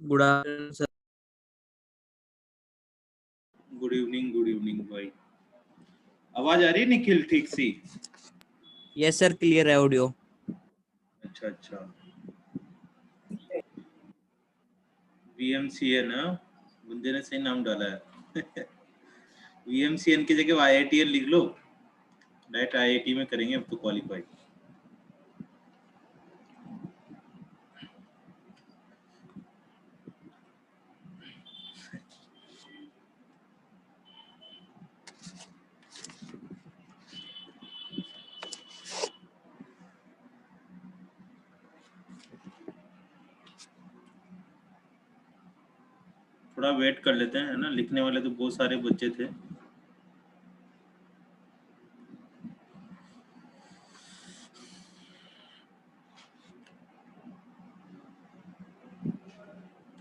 Good afternoon sir. Good evening भाई। आवाज आ रही है निखिल ठीक सी? यस सर, क्लियर है ऑडियो। अच्छा VMCN ना, बंदे ने सही नाम डाला है। VMCN की जगह IITN लिख लो, डायरेक्ट IIT में करेंगे अब तो क्वालिफाई। थोड़ा वेट कर लेते हैं, है ना, लिखने वाले तो बहुत सारे बच्चे थे।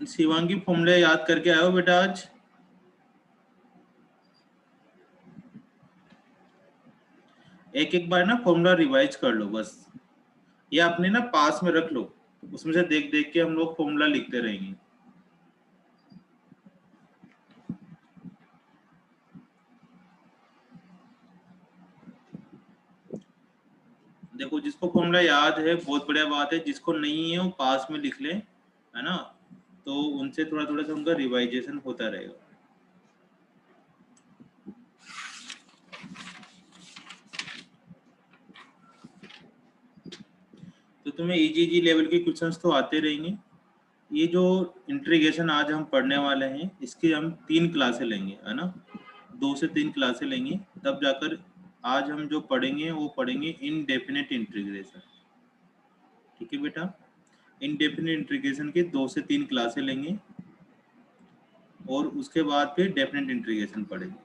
शिवांगी फॉर्मूले याद करके आयो बेटा आज? एक एक बार ना फॉर्मूला रिवाइज कर लो बस, या अपने ना पास में रख लो, उसमें से देख देख के हम लोग फॉर्मूला लिखते रहेंगे। देखो, जिसको फॉर्मूला याद है बहुत बढ़िया बात है, जिसको नहीं है वो पास में लिख ले, है ना, तो उनसे थोड़ा थोड़ा सा उनका रिवाइजेशन होता रहेगा। तो तुम्हें इजी लेवल के क्वेश्चंस तो आते रहेंगे। ये जो इंटीग्रेशन आज हम पढ़ने वाले हैं, इसकी हम 3 क्लासें लेंगे, है ना, 2 से 3 क्लासें लेंगे, तब जाकर आज हम जो पढ़ेंगे वो पढ़ेंगे इनडेफिनेट इंटीग्रेशन। ठीक है बेटा, इनडेफिनेट इंटीग्रेशन की 2 से 3 क्लासें लेंगे और उसके बाद फिर डेफिनेट इंटीग्रेशन पढ़ेंगे।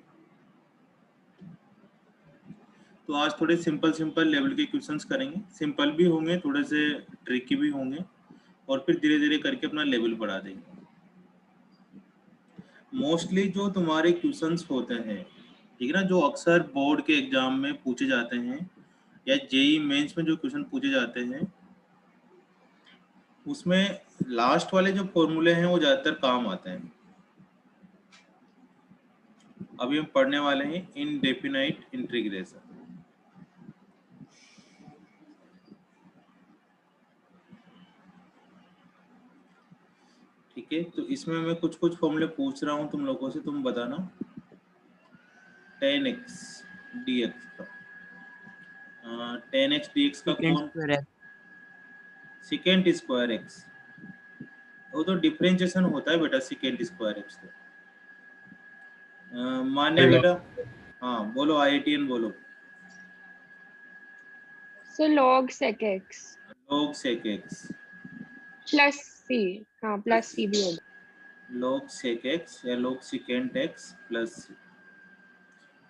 तो आज थोड़े सिंपल लेवल के क्वेश्चंस करेंगे, सिंपल भी होंगे, थोड़े से ट्रिकी भी होंगे, और फिर धीरे धीरे करके अपना लेवल बढ़ा देंगे। मोस्टली जो तुम्हारे क्वेश्चंस होते हैं, ठीक है ना, जो अक्सर बोर्ड के एग्जाम में पूछे जाते हैं या जेई मेंस में जो क्वेश्चन पूछे जाते हैं, उसमें लास्ट वाले जो फॉर्मूले हैं वो ज़्यादातर काम आते हैं। अभी हम पढ़ने वाले हैं इनडेफिनाइट इंटीग्रेशन। ठीक है, तो इसमें मैं कुछ कुछ फॉर्मूले पूछ रहा हूँ तुम लोगों से, तुम बताना। 10x dx का 10x dx का सेकेंड कौन? स्क्वायर है। सेकेंड स्क्वायर एक्स, वो तो डिफरेंशिएशन होता है बेटा सेकेंड स्क्वायर एक्स तो। मान्या बेटा, हाँ बोलो, IITN बोलो। So log sec x log sec x plus c, हाँ plus c भी होगा। log sec x या log secant x plus c,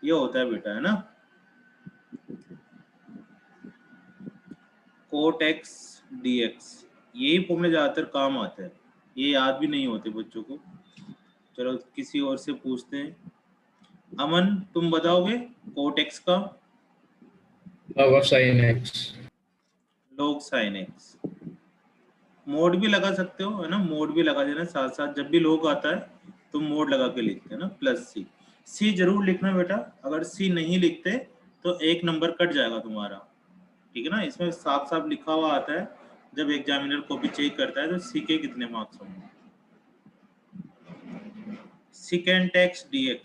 ये होता है बेटा, है ना। cot x dx, यही फॉर्मूले ज्यादातर काम आते हैं, ये याद भी नहीं होते बच्चों को। चलो किसी और से पूछते हैं। अमन, तुम बताओगे cot x का? log of sin x। log sin x, mode भी लगा सकते हो, है ना, मोड भी लगा देना साथ साथ, जब भी log आता है तो मोड लगा के लिखते हैं ना, प्लस सी। सी जरूर लिखना बेटा, अगर सी नहीं लिखते तो एक नंबर कट जाएगा तुम्हारा। ठीक है ना, इसमें साफ साफ लिखा हुआ आता है, जब एग्जामिनर कॉपी चेक करता है तो सी के कितने मार्क्स होंगे। सेकेंड एक्स dx,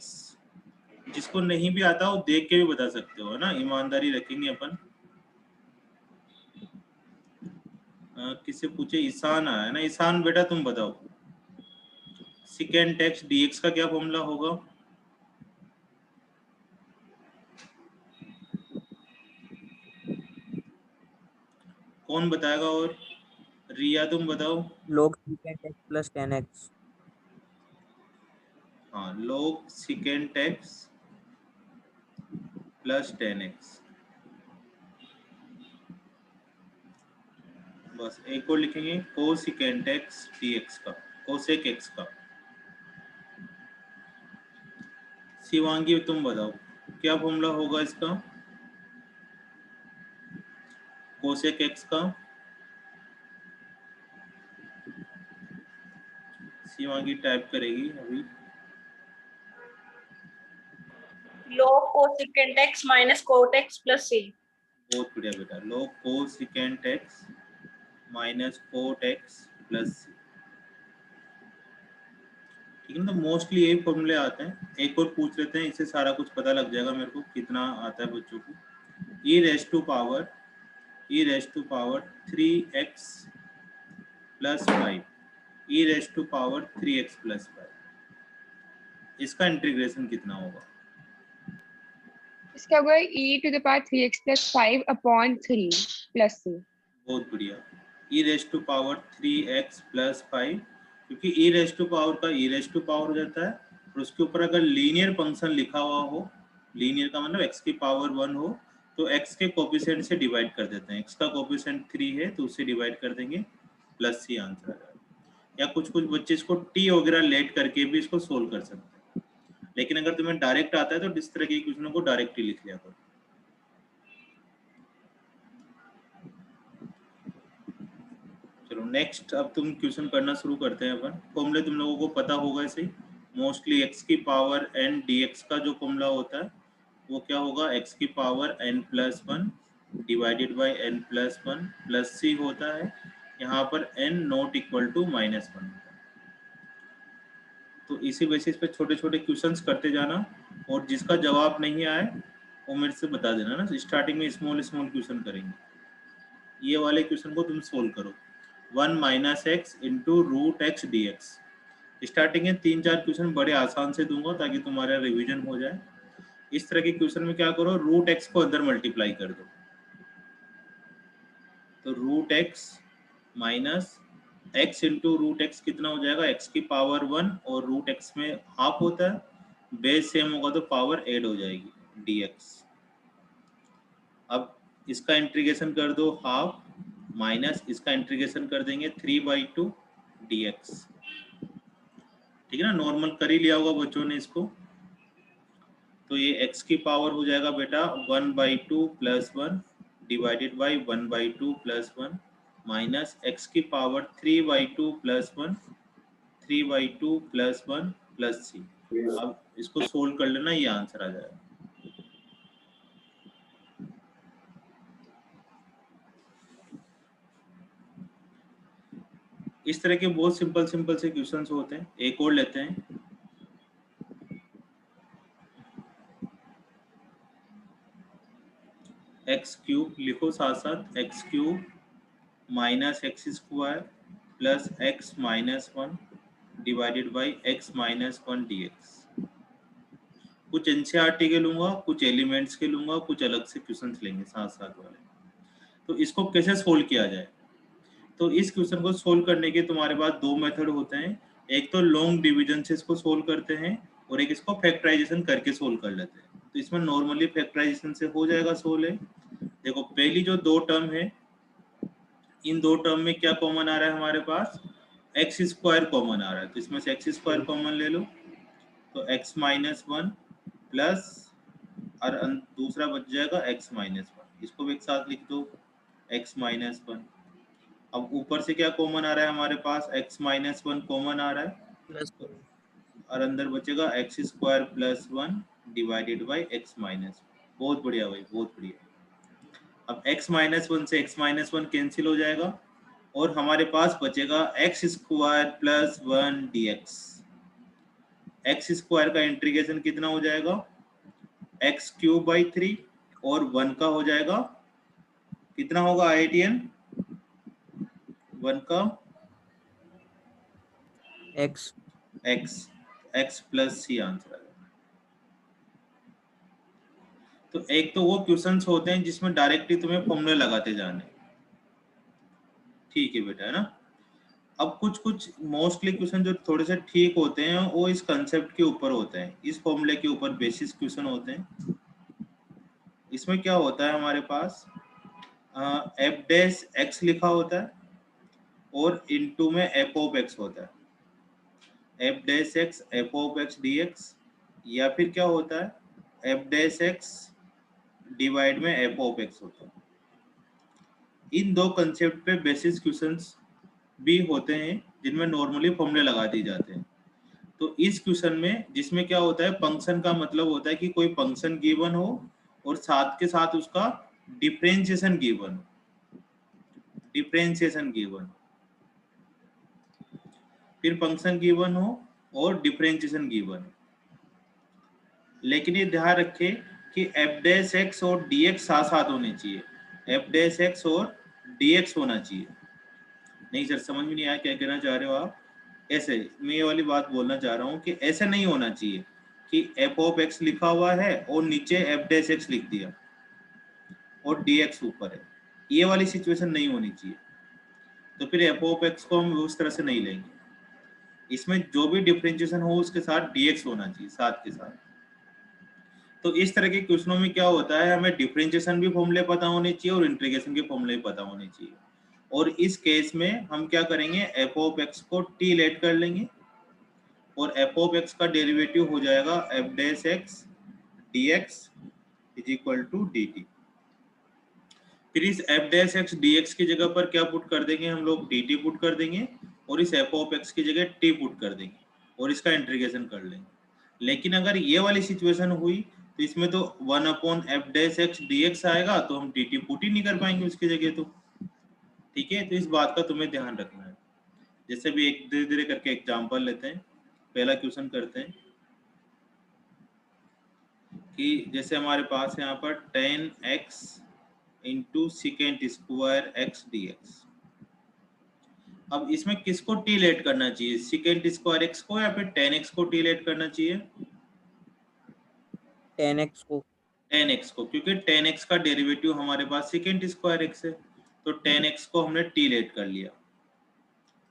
जिसको नहीं भी आता वो देख के भी बता सकते हो, है ना, ईमानदारी रखेंगे अपन। किससे पूछे? ईशान आया है ना, ईशान बेटा तुम बताओ सेकेंड एक्स dx का क्या फॉर्मूला होगा? कौन बताएगा? और रिया तुम बताओ। log second x plus 10x। हाँ, log second x plus 10x। बस एक और लिखेंगे, कोसेकेंट एक्स dx का, कोसेक एक्स का। शिवांगी तुम बताओ क्या फॉर्मूला होगा इसका, कोसेक एक्स का? शिवांगी टाइप करेगी अभी। log cosecant x minus cot x plus c। बहुत बढ़िया बेटा, log cosecant x minus cot x plus C. ठीक है ना, तो मोस्टली यही फॉर्मूले आते हैं। एक और पूछ लेते हैं, इससे सारा कुछ पता लग जाएगा मेरे को कितना आता है बच्चों को। e raise to power 3x plus 5, e raise to power 3x plus 5, इसका इंटीग्रेशन कितना होगा? इसका होगा e to the power 3x plus 5 upon 3 plus c। बहुत बढ़िया, e raise to power 3x plus 5, क्योंकि e रेज टू पावर का e रेज टू पावर हो जाता है, और उसके ऊपर अगर लीनियर फंक्शन लिखा हुआ हो, लीनियर का मतलब x की पावर 1 हो, तो x के कोफिशिएंट से डिवाइड कर देते हैं। x का कोफिशिएंट 3 है तो उससे डिवाइड कर देंगे, प्लस सी आंसर आ जाएगा। या कुछ कुछ बच्चे इसको t वगैरह लेट करके भी इसको सोल्व कर सकते हैं, लेकिन अगर तुम्हें डायरेक्ट आता है तो इस तरह के क्वेश्चनों को डायरेक्ट ही लिख लिया करो। चलो नेक्स्ट, अब तुम क्वेश्चन करना शुरू करते हैं अपन। फॉर्मूले तुम लोगों को पता होगा ऐसे ही, मोस्टली x की पावर n dx का जो फॉर्मूला होता है वो क्या होगा, x की power n plus 1 divided by n plus 1 plus C होता है। यहाँ पर n not equal to minus 1 होता है। तो इसी बेसिस पे छोटे छोटे क्वेश्चंस करते जाना, और जिसका जवाब नहीं आए वो मेरे से बता देना ना। स्टार्टिंग में स्मॉल स्मॉल क्वेश्चन करेंगे, ये वाले क्वेश्चन को तुम सोल्व करो। 1 minus x into root x D x. Starting में 3-4 क्वेश्चन बड़े आसान से दूंगा ताकि तुम्हारा रिवीजन हो जाए। इस तरह के क्वेश्चन में क्या करो, रूट एक्स को अंदर मल्टीप्लाई कर दो, तो root x minus x into root x कितना हो जाएगा, एक्स की पावर 1, और रूट एक्स में हाफ होता है, बेस सेम होगा तो पावर ऐड हो जाएगी dx। अब इसका इंटीग्रेशन कर दो हाफ, माइनस इसका इंटीग्रेशन कर देंगे 3/2 dx। ठीक है ना, नॉर्मल कर ही लिया होगा बच्चों ने इसको। तो ये x की पावर हो जाएगा बेटा 1/2 plus 1 divided by 1/2 plus 1 minus x की पावर 3/2 प्लस 1 3/2 प्लस 1 प्लस सी। अब इसको सोल्व कर लेना, ये आंसर आ जाएगा। इस तरह के बहुत सिंपल सिंपल से क्वेश्चंस होते हैं। एक और लेते हैं, एक्स क्यूब लिखो साथ साथ, x cube minus x square plus x minus 1 divided by x minus 1 dx। कुछ एनसीईआरटी के लूंगा, कुछ एलिमेंट्स के लूंगा, कुछ अलग से क्वेश्चंस लेंगे साथ साथ वाले। तो इसको कैसे सोल्व किया जाए, तो इस क्वेश्चन को सोल्व करने के तुम्हारे पास दो मेथड होते हैं। एक तो लॉन्ग डिवीजन से इसको सोल्व करते हैं, और एक इसको फैक्टराइजेशन करके सोल्व कर लेते हैं। तो इसमें नॉर्मली फैक्टराइजेशन से हो जाएगा सोल्व है। देखो पहली जो दो टर्म है, इन दो टर्म में क्या कॉमन आ रहा है हमारे पास, एक्स स्क्वायर कॉमन आ रहा है, तो इसमें से एक्स स्क्वायर कॉमन ले लो, तो एक्स माइनस 1 प्लस, और दूसरा बच जाएगा एक्स माइनस 1, इसको भी एक साथ लिख दो एक्स माइनस 1। अब ऊपर से क्या कॉमन आ रहा है हमारे पास, x माइनस 1 कॉमन आ रहा है, प्लस और अंदर बचेगा x square plus 1 divided by x minus. बहुत बढ़िया भाई, बहुत बढ़िया। अब x माइनस 1 से x माइनस 1 कैंसिल हो जाएगा, और हमारे पास बचेगा x square plus 1 dx। X square का इंटीग्रेशन कितना हो जाएगा, एक्स क्यूब बाई 3, और 1 का हो जाएगा कितना होगा IITN 1 का x x plus c answer है। तो एक तो वो क्वेश्चंस होते हैं जिसमें डायरेक्टली तुम्हें फॉर्मूले लगाते जाने, ठीक है बेटा, है ना। अब कुछ कुछ मोस्टली क्वेश्चन जो थोड़े से ठीक होते हैं वो इस कंसेप्ट के ऊपर होते हैं, इस फॉर्मूले के ऊपर बेसिस क्वेश्चन होते हैं। इसमें क्या होता है हमारे पास, एफ डैश एक्स लिखा होता है, और इनटू में एफ ऑफ एक्स होता है, F dash x F of x dx, या फिर क्या होता है एफ डैश एक्स डिवाइड में एफ ऑफ एक्स होता है। इन दो कंसेप्ट पे बेसिस क्वेश्चंस भी होते हैं, जिनमें नॉर्मली फॉर्मूले लगा दिए जाते हैं। तो इस क्वेश्चन में जिसमें क्या होता है, फंक्शन का मतलब होता है कि कोई फंक्शन गिवन हो और साथ के साथ उसका डिफरेंशिएशन गिवन, फिर फंक्शन गिवन हो और डिफरेंशिएशन गिवन। लेकिन ये ध्यान रखें कि एफ डैश एक्स और डी एक्स साथ साथ होने चाहिए, एफ डैश एक्स और डी एक्स होना चाहिए। नहीं सर समझ में नहीं आया क्या कहना चाह रहे हो आप? ऐसे मैं ये वाली बात बोलना चाह रहा हूँ कि ऐसे नहीं होना चाहिए कि एफ ऑफ एक्स लिखा हुआ है और नीचे एफ डैश एक्स लिख दिया और डी एक्स ऊपर है, ये वाली सिचुएशन नहीं होनी चाहिए। तो फिर एफ ऑफ एक्स को हम उस तरह से नहीं लेंगे, इसमें जो भी डिफरेंशिएशन हो उसके साथ dx होना चाहिए साथ के साथ। तो इस तरह के क्वेश्चनों में क्या होता है, हमें डिफरेंशिएशन भी फॉर्मूले पता होने चाहिए और इंटीग्रेशन के फॉर्मूले भी पता होने चाहिए। और इस केस में हम क्या करेंगे, एफ ऑफ एक्स को t लेट कर लेंगे और एफ ऑफ एक्स का डेरिवेटिव हो जाएगा f dash x dx is equal to dt। फिर इस एफ डैश एक्स dx की जगह पर क्या पुट कर देंगे हम लोग, dt पुट कर देंगे और इस एफ ऑफ एक्स की जगह t पुट कर देंगे और इसका इंटीग्रेशन कर लेंगे। लेकिन अगर ये वाली सिचुएशन हुई तो इसमें तो 1/f डैश एक्स dx आएगा, तो हम dt पुट ही नहीं कर पाएंगे उसकी जगह। तो ठीक है, तो इस बात का तुम्हें ध्यान रखना है। जैसे भी एक धीरे धीरे करके एग्जाम्पल लेते हैं। पहला क्वेश्चन करते हैं कि जैसे हमारे पास है यहाँ पर 10x into second square x dx। अब इसमें किसको t लेट करना चाहिए, सेकेंड स्क्वायर x को या फिर 10x को t लेट करना चाहिए? 10x को। 10x को, क्योंकि 10x का डेरिवेटिव हमारे पास सेकेंड स्क्वायर x है, तो 10x को हमने t लेट कर लिया।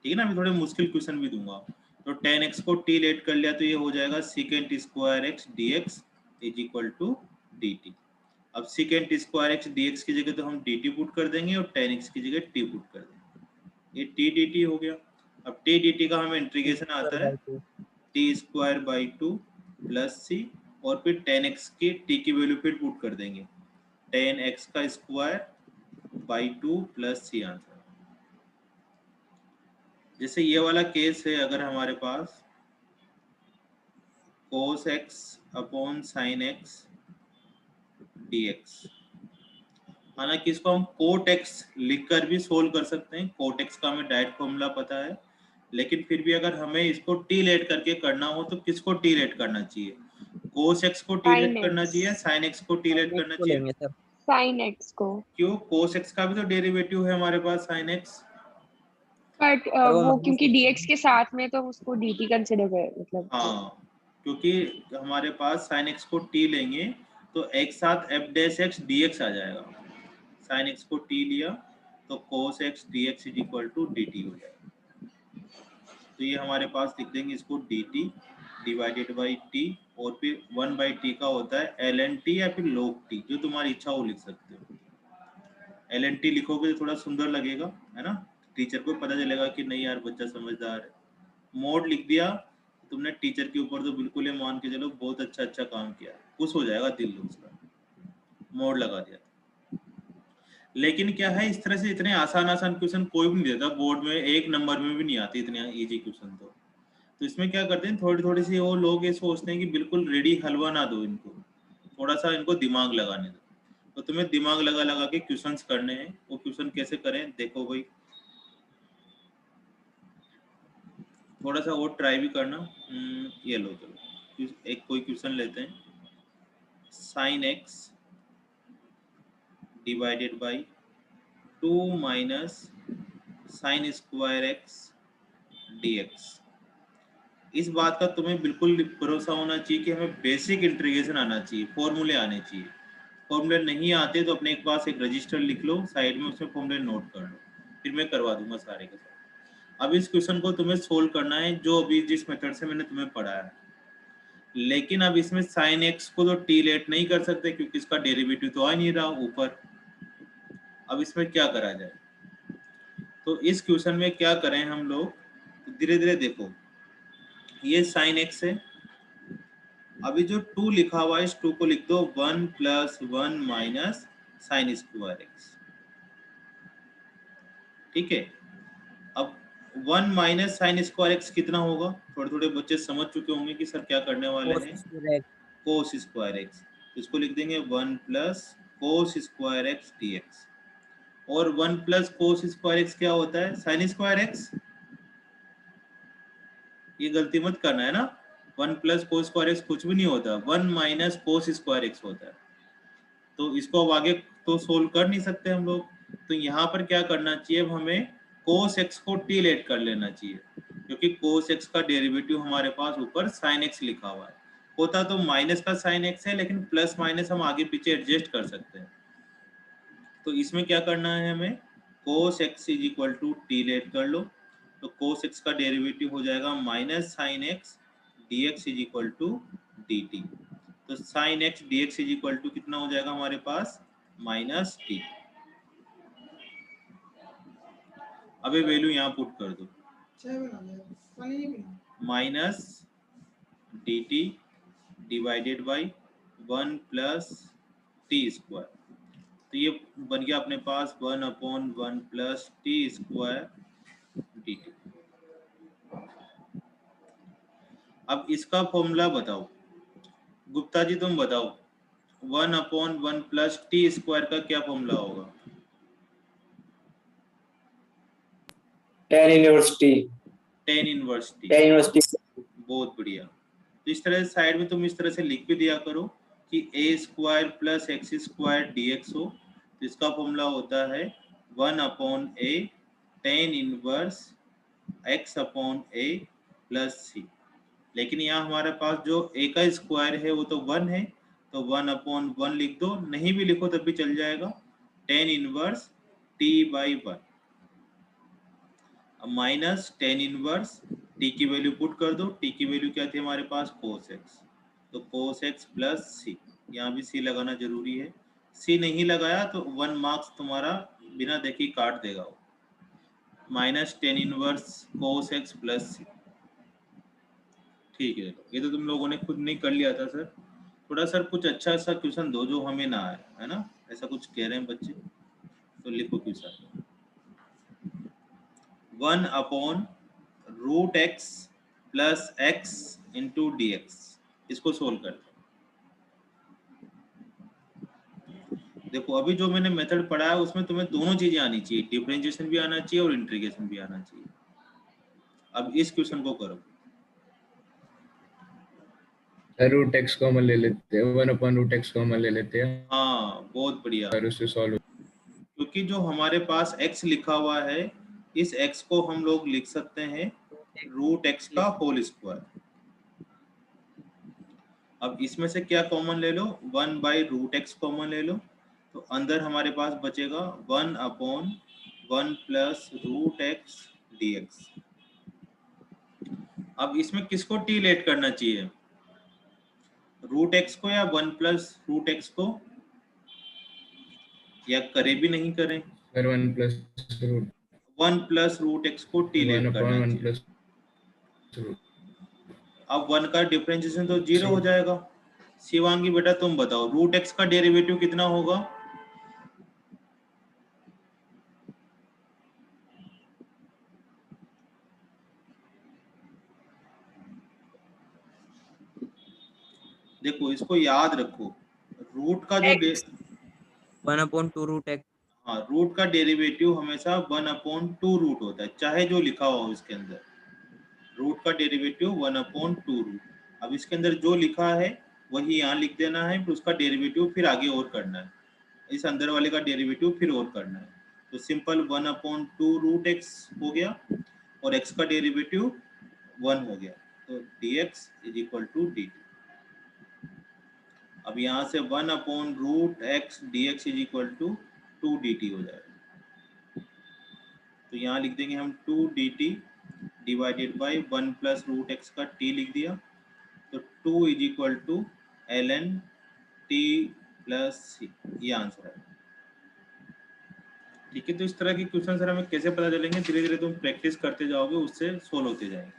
ठीक है ना, मैं थोड़े मुश्किल क्वेश्चन भी दूंगा। तो 10x को t लेट कर लिया तो ये हो जाएगा second square x dx is equal to dt। अब सेकेंड स्क्वायर एक्स dx की जगह तो हम dt पुट कर देंगे और 10x की जगह t पुट कर देंगे, ये t dt हो गया। अब t dt का हमें इंटीग्रेशन आता है t square by 2 plus c और फिर 10x की t की वैल्यू फिर पुट कर देंगे, 10x का square by 2 plus c answer. जैसे ये वाला केस है, अगर हमारे पास cos x upon sin x dx, हालांकि इसको हम कोट x लिखकर भी सोल्व कर सकते हैं, कोट x का हमें डायरेक्ट फॉर्मूला पता है। लेकिन फिर भी अगर हमें इसको t लेट करके करना हो तो किसको t लेट करना चाहिए, cos x को t लेट करना चाहिए, sin x को t लेट करना को चाहिए? लेंगे सर। sin x को। क्यों, cos x का भी तो डेरिवेटिव है हमारे पास sin x। बट वो वो माइनस क्योंकि dx के साथ में तो उसको dt कंसिडर कर, मतलब हाँ, क्योंकि हमारे पास sin x को t लेंगे तो एक साथ f डैश x dx आ जाएगा। sin x को t लिया तो cos x dx is equal to dt हो जाएगा। तो ये हमारे पास लिख देंगे इसको dt डिवाइडेड बाई t और फिर 1/t का होता है ln t या फिर log t, जो तुम्हारी इच्छा हो लिख सकते हो। ln t लिखोगे तो थोड़ा सुंदर लगेगा, है ना, टीचर को पता चलेगा कि नहीं यार बच्चा समझदार है। मोड लिख दिया तुमने टीचर के ऊपर तो बिल्कुल ही मान के चलो बहुत अच्छा काम किया, खुश हो जाएगा दिल उसका, मोड लगा दिया। लेकिन क्या है, इस तरह से इतने आसान क्वेश्चन कोई भी नहीं देता बोर्ड में, एक नंबर में भी नहीं आते इतने इजी क्वेश्चन। तो इसमें क्या करते हैं, थोड़ी सी वो लोग ये सोचते हैं कि बिल्कुल रेडी हलवा ना दो इनको, थोड़ा सा इनको दिमाग लगाने दो। तो तुम्हें दिमाग लगा के क्वेश्चंस करने हैं। वो क्वेश्चन कैसे करें देखो भाई, थोड़ा सा और ट्राई भी करना। ये लो, चलो एक कोई क्वेश्चन लेते हैं। sin x divided by 2 minus sin square x dx। इस बात का तुम्हें बिल्कुल भरोसा होना चाहिए कि हमें बेसिक इंटीग्रेशन आना चाहिए, फॉर्मूले आने चाहिए। फॉर्मूले नहीं आते तो अपने पास एक रजिस्टर लिख लो साइड में, उसमें फॉर्मूले नोट कर लो, फिर मैं करवा दूंगा सारे के साथ। अब इस क्वेश्चन को तुम्हें सोल्व करना है जो अभी जिस मेथड से मैंने तुम्हें पढ़ाया है। लेकिन अब इसमें sin x को तो t लेट नहीं कर सकते क्योंकि इसका डेरिवेटिव तो आ नहीं रहा ऊपर। अब इसमें क्या करा जाए, तो इस क्वेश्चन में क्या करें हम लोग, धीरे धीरे देखो। ये sin x है, अभी जो 2 लिखा हुआ है इस 2 को लिख दो 1 + 1 माइनस sin स्क्वायर x। ठीक है, अब 1 माइनस साइन स्क्वायर एक्स कितना होगा? थोड़े थोड़े बच्चे समझ चुके होंगे कि सर क्या करने वाले cos हैं। square x cos square x, इसको लिख देंगे 1 plus cos square x dx। और 1 प्लस कोस स्क्वायर एक्स क्या होता है? Sine square x. ये गलती मत करना है ना, 1 प्लस कोस स्क्वायर एक्स कुछ भी नहीं होता, 1 माइनस कोस स्क्वायर एक्स होता है। तो इसको अब आगे तो सोल्व कर नहीं सकते हम लोग, तो यहाँ पर क्या करना चाहिए, अब हमें कोस एक्स को टी लेट कर लेना चाहिए, क्योंकि कोस एक्स का डेरिवेटिव हमारे पास ऊपर साइन एक्स लिखा हुआ है। होता तो माइनस का साइन एक्स है, लेकिन प्लस माइनस हम आगे पीछे एडजस्ट कर सकते हैं। तो इसमें क्या करना है हमें, cos x is equal to T let कर लो, तो कोस एक्स का डेरिवेटिव हो जाएगा minus sine x D x is equal to D T. तो sine x D x is equal to कितना हो जाएगा हमारे पास, माइनस टी। अब ये वैल्यू यहाँ पुट कर दो, minus D T divided by 1 plus T square. तो ये बन गया अपने पास 1/1 plus T square D T. अब इसका फॉर्मूला बताओ, गुप्ता जी तुम बताओ, 1/1 प्लस टी स्क्वायर का क्या फॉर्मूला होगा? tan inverse t, tan inverse T. tan inverse t, बहुत बढ़िया। तो इस तरह साइड में तुम इस तरह से लिख भी दिया करो कि a square plus x square D x हो, तो इसका फॉर्मूला होता है 1/a tan inverse x upon a plus C. लेकिन यहाँ हमारे पास जो a का स्क्वायर है वो तो 1 है, तो 1/1 लिख दो, नहीं भी लिखो तब भी चल जाएगा, टेन इनवर्स t बाई 1। अब माइनस टेन इनवर्स t की वैल्यू पुट कर दो, t की वैल्यू क्या थी हमारे पास, कोस x, तो कोस x प्लस सी। यहाँ भी c लगाना जरूरी है, c नहीं लगाया तो 1 मार्क्स तुम्हारा बिना देखे ही काट देगा वो। Minus tan inverse cos x plus C. ठीक है, ये तो तुम लोगों ने खुद नहीं कर लिया था सर, थोड़ा सर कुछ अच्छा सा क्वेश्चन दो जो हमें ना आए, है ना, ऐसा कुछ कह रहे हैं बच्चे, तो लिखो question. 1/√x plus x into D x, इसको सोल्व करते हैं। देखो अभी जो मैंने मेथड पढ़ा है उसमें तुम्हें दोनों चीजें आनी चाहिए, डिफरेंशिएशन भी आना चाहिए और इंटीग्रेशन भी आना चाहिए। अब इस क्वेश्चन को करो। रूट एक्स कॉमन ले लेते हैं, 1/√x कॉमन ले लेते हैं हाँ बहुत बढ़िया, और उससे सॉल्व। क्योंकि जो हमारे पास x लिखा हुआ है, इस x को हम लोग लिख सकते हैं √x का होल स्क्वायर। अब इसमें से क्या कॉमन ले लो, 1/√x कॉमन ले लो, तो अंदर हमारे पास बचेगा 1/1 प्लस √x dx। अब इसमें किसको टी लेट करना चाहिए, √x को या 1 प्लस √x को, या करे भी नहीं करें, 1 प्लस रूट 1 प्लस √x को टी लेट करना 1/1 चाहिए। Plus root. अब 1 का डिफरेंशिएशन तो 0 हो जाएगा। शिवांगी बेटा तुम बताओ, √x का डेरिवेटिव कितना होगा? देखो इसको याद रखो, रूट का जो 1/2 √x हाँ, रूट का डेरिवेटिव हमेशा 1/2 रूट होता है, चाहे जो लिखा हो इसके अंदर, रूट का डेरिवेटिव 1/2 रूट। अब इसके अंदर जो लिखा है वही यहाँ लिख देना है, फिर उसका डेरिवेटिव फिर आगे और करना है, इस अंदर वाले का डेरिवेटिव फिर और करना है। तो सिंपल 1/2 √x हो गया और x का डेरिवेटिव 1 हो गया, तो dx is equal to dt। अब यहाँ से 1/√x dx is equal to 2 dt हो जाएगा, तो यहाँ लिख देंगे हम 2 dt divided by 1 plus √x का t लिख दिया, तो 2 is equal to ln t plus c, ये आंसर है। ठीक है, तो इस तरह के क्वेश्चन सर हमें कैसे पता चलेंगे, धीरे धीरे तुम प्रैक्टिस करते जाओगे, उससे सोल्व होते जाएंगे,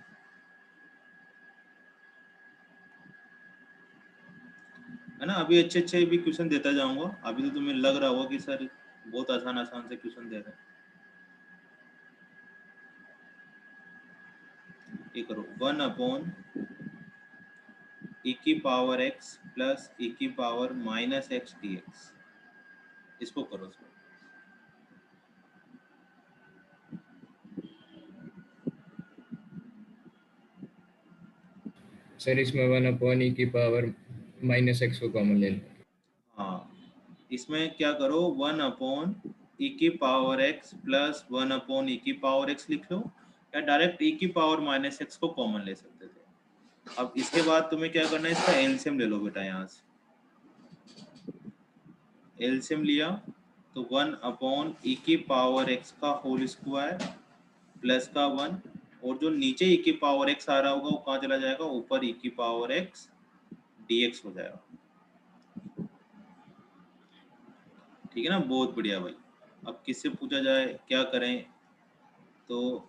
है ना। अभी अच्छे अच्छे भी क्वेश्चन देता जाऊंगा, अभी तो तुम्हें लग रहा होगा कि सर बहुत आसान आसान से क्वेश्चन दे रहे हैं। ये करो 1 अपॉन e की पावर x प्लस e की पावर माइनस x dx। इसको करो सर। सर इसमें 1/e की पावर -x को कॉमन ले लो। हाँ, इसमें क्या करो 1 अपॉन e की power x plus 1 upon e की पावर x लिख लो, या डायरेक्ट e की पावर माइनस x को कॉमन ले सकते थे। अब इसके बाद तुम्हें क्या करना है, इसका एलसीएम ले लो बेटा। यहाँ से एलसीएम लिया तो 1 अपॉन e की पावर x का होल स्क्वायर प्लस का 1, और जो नीचे e की पावर x आ रहा होगा वो कहाँ चला जाएगा, ऊपर e की पावर x dx हो जाएगा। ठीक है ना, बहुत बढ़िया भाई। अब किससे पूछा जाए, क्या करें, तो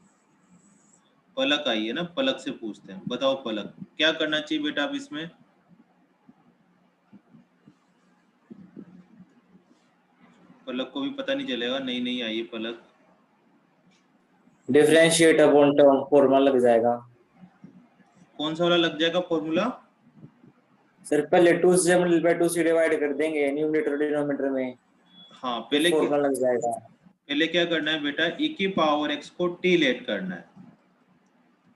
पलक आई है ना, पलक से पूछते हैं। बताओ पलक, क्या करना चाहिए बेटा अब इसमें? पलक को भी पता नहीं चलेगा, नई नई आई है पलक। डिफरेंशिएट अपॉन टर्म फॉर्मूला लग जाएगा। कौन सा वाला लग जाएगा फॉर्मूला? सर पहले 2 से मल्टीप्लाई 2 से डिवाइड कर देंगे न्यूमरेटर डिनोमिनेटर में, हाँ, फॉर्मूला लग जाएगा। पहले क्या करना है बेटा, e की पावर x को t लेट करना है,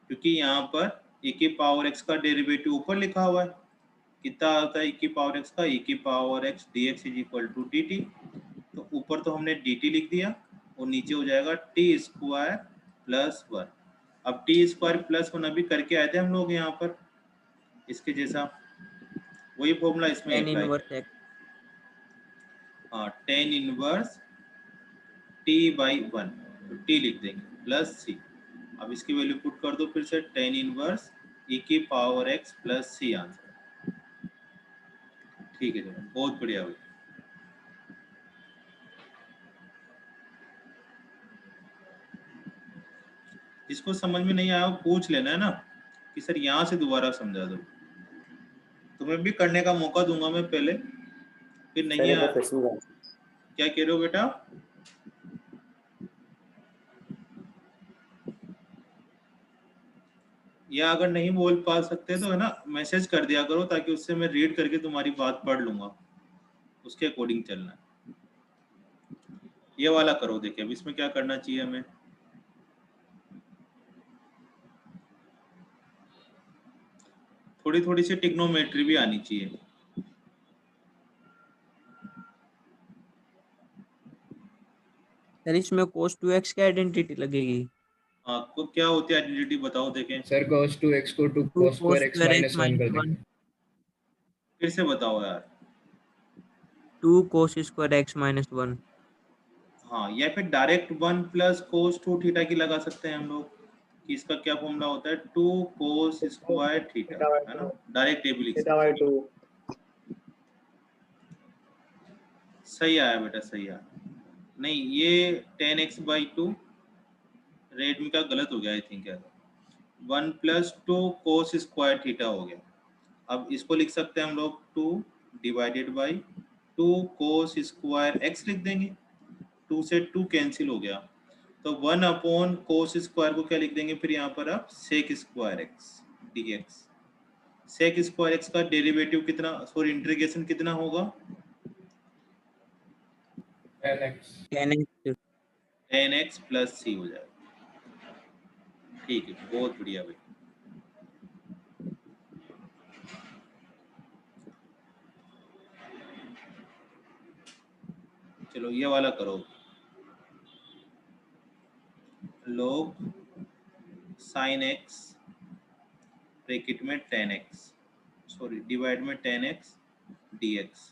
क्योंकि यहाँ पर e की पावर x का डेरिवेटिव ऊपर लिखा हुआ है। कितना आता है e की पावर x का? e की power x dx is equal to dt। तो ऊपर तो हमने dt लिख दिया, और नीचे हो जाएगा t स्क्वायर प्लस 1। अब t स्क्वायर प्लस 1 अभी करके आए थे हम लोग यहाँ पर, इसके जैसा वही फॉर्मूला इसमें tan अप्लाई inverse है। x हाँ, tan इनवर्स t बाई 1, तो t लिख देंगे प्लस c। अब इसकी वैल्यू पुट कर दो फिर से, tan इनवर्स e की power x plus c answer. ठीक है चलो, बहुत बढ़िया भाई। जिसको समझ में नहीं आया वो पूछ लेना है ना, कि सर यहाँ से दोबारा समझा दो। तुम्हें भी करने का मौका दूंगा मैं पहले, फिर नहीं सर आया। बस समझा। क्या कह रहे हो बेटा? या अगर नहीं बोल पा सकते तो है ना, मैसेज कर दिया करो, ताकि उससे मैं रीड करके तुम्हारी बात पढ़ लूंगा, उसके अकॉर्डिंग चलना है। ये वाला करो, देखिए अब इसमें क्या करना चाहिए हमें। थोड़ी थोड़ी सी टिग्नोमेट्री भी आनी चाहिए। सर इसमें cos 2x की आइडेंटिटी लगेगी। आपको क्या होती है आइडेंटिटी, बताओ देखें। सर cos 2x को 2 2 cos cos square x square x -1 कर minus देंगे। 1 फिर से बताओ यार। 2 cos square x minus 1। हाँ, या फिर डायरेक्ट 1 प्लस कोस 2 थीटा की लगा सकते हैं हम लोग, कि इसका क्या फॉर्मूला होता है, 2 कोस स्क्वायर थीटा, है ना। डायरेक्ट ये भी लिख सकते हैं। 2 सही आया बेटा, सही आया। नहीं, ये 10x/2 रेड में का गलत हो गया आई थिंक यार। 1 प्लस 2 कोस स्क्वायर थीटा हो गया। अब इसको लिख सकते हैं हम लोग 2 divided by 2 cos square x लिख देंगे। 2 से 2 कैंसिल हो गया, तो 1 अपॉन कोस स्क्वायर को क्या लिख देंगे फिर यहाँ पर आप, sec square x dx। Sec square x का डेरिवेटिव कितना, सॉरी इंटीग्रेशन कितना होगा, 10x 10x 10x plus c हो जाएगा। ठीक है, बहुत बढ़िया भाई। चलो ये वाला करो, log sin x ब्रैकेट में 10x, सॉरी डिवाइड में 10x dx।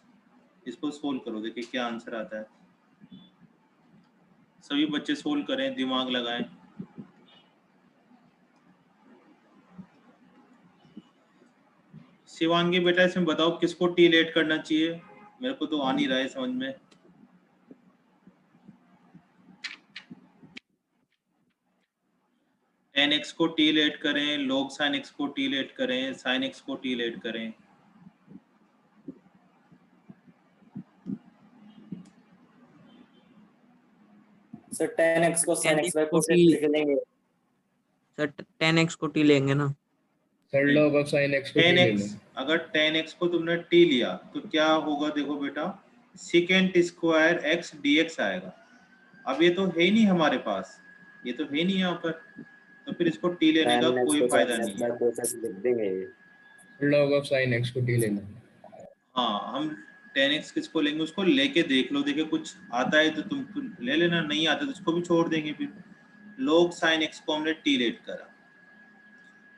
इसको सोल्व करो, देखिए क्या आंसर आता है। सभी बच्चे सोल्व करें, दिमाग लगाएं। शिवांगी बेटा इसमें बताओ किसको टी लेट करना चाहिए, मेरे को तो आ नहीं रहा है समझ में। tan x को टी लेट करें, log sin x को टी लेट करें, sin x को टी लेट करें। सर 10x को sin x by cos x लिख लेंगे। सर 10x को t लेंगे ना। Sir log of sin x को t ले 10x, लो। अगर 10x को तुमने t लिया तो क्या होगा, देखो बेटा, सेकेंड स्क्वायर x dx आएगा। अब ये तो है ही नहीं हमारे पास, ये तो है नहीं यहाँ पर, तो फिर इसको t लेने का tan x कोई को फायदा sin नहीं x है। by cos x लिख देंगे। log of sin x को t ले लो। हाँ, हम 10x किसको लेंगे, उसको लेके देख लो, देखे कुछ आता है तो तुम ले लेना, नहीं आता तो उसको भी छोड़ देंगे। फिर log sin x को हमने t लेट करा,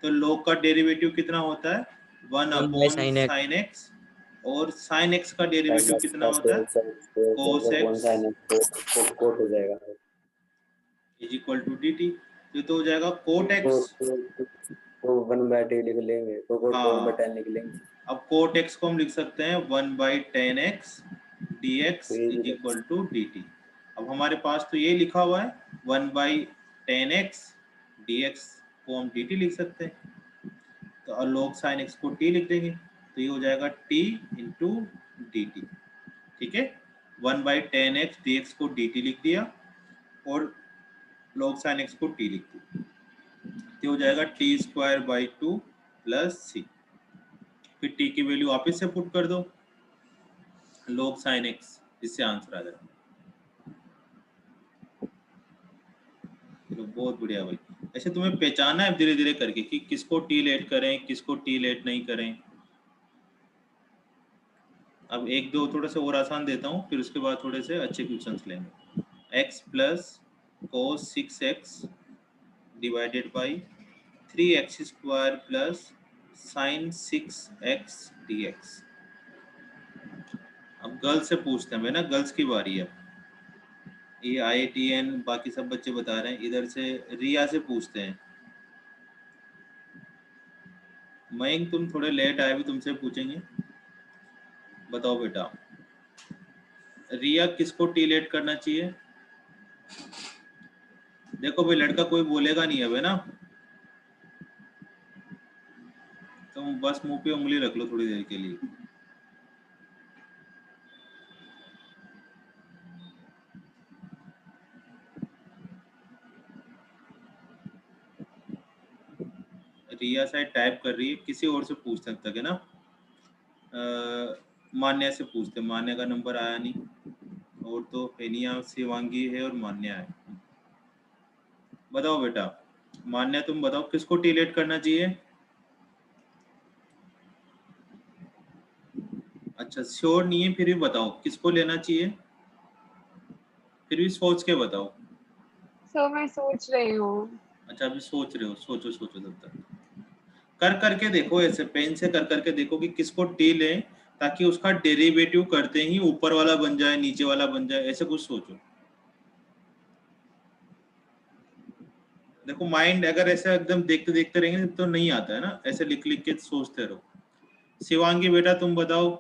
तो log का डेरिवेटिव कितना होता है, 1 1 by upon sin x। sin x, और sin x का डेरिवेटिव कितना होता है, cos x sin x cot हो जाएगा। Is equal to dt। तो हो जाएगा cot x। तो 1 by t लिख लेंगे, तो cot को 1 by हाँ, tan लिख लेंगे। अब cot x को हम लिख सकते हैं 1 by tan x dx तो ये इज इक्वल टू dt। अब हमारे पास तो ये लिखा हुआ है 1 by tan x dx को हम dt लिख सकते हैं, तो log sin x को t लिख देंगे, तो ये हो जाएगा t इंटू dt। ठीक है, 1 by tan x dx को dt लिख दिया और log sin x को t लिख दिया, तो हो जाएगा t स्क्वायर बाई 2 प्लस सी। फिर t की वैल्यू वापस से पुट कर दो, log sin x, इससे आंसर आ जाएगा। तो बहुत बढ़िया भाई, ऐसे तुम्हें पहचाना है धीरे धीरे करके कि किसको टी लेट करें, किसको टी लेट नहीं करें। अब एक दो थोड़ा सा और आसान देता हूँ, फिर उसके बाद थोड़े से अच्छे क्वेश्चंस लेंगे। x plus cos 6x divided by 3x square plus sin 6x dx। अब गर्ल्स से पूछते हैं, ना गर्ल्स की बारी है। ये IITN बाकी सब बच्चे बता रहे हैं, इधर से रिया से पूछते हैं। मयंक तुम थोड़े लेट आए, भी तुमसे पूछेंगे। बताओ बेटा, रिया किसको टी लेट करना चाहिए? देखो भाई, लड़का कोई बोलेगा नहीं अब, है ना, तुम बस मुंह पे उंगली रख लो थोड़ी देर के लिए। रिया शायद टाइप कर रही है, किसी और से पूछ सकता है ना, मान्या से पूछते, मान्या का नंबर आया नहीं, और तो फेनिया शिवांगी है और मान्या है। बताओ बेटा, मान्या तुम बताओ किसको टी लेट करना चाहिए? अच्छा, श्योर नहीं है, फिर भी बताओ किसको लेना चाहिए, फिर भी सोच के बताओ। सर मैं सोच रही हूँ। अच्छा, अभी सोच रहे हो, सोचो सोचो तब तक। कर करके देखो, ऐसे पेन से कर करके देखो कि किसको टी लें, ताकि उसका डेरिवेटिव करते ही ऊपर वाला बन जाए, नीचे वाला बन जाए, ऐसे कुछ सोचो। देखो, माइंड अगर ऐसे एकदम देखते देखते रहेंगे तो नहीं आता है ना, ऐसे लिख लिख के सोचते रहो। शिवांगी बेटा तुम बताओ।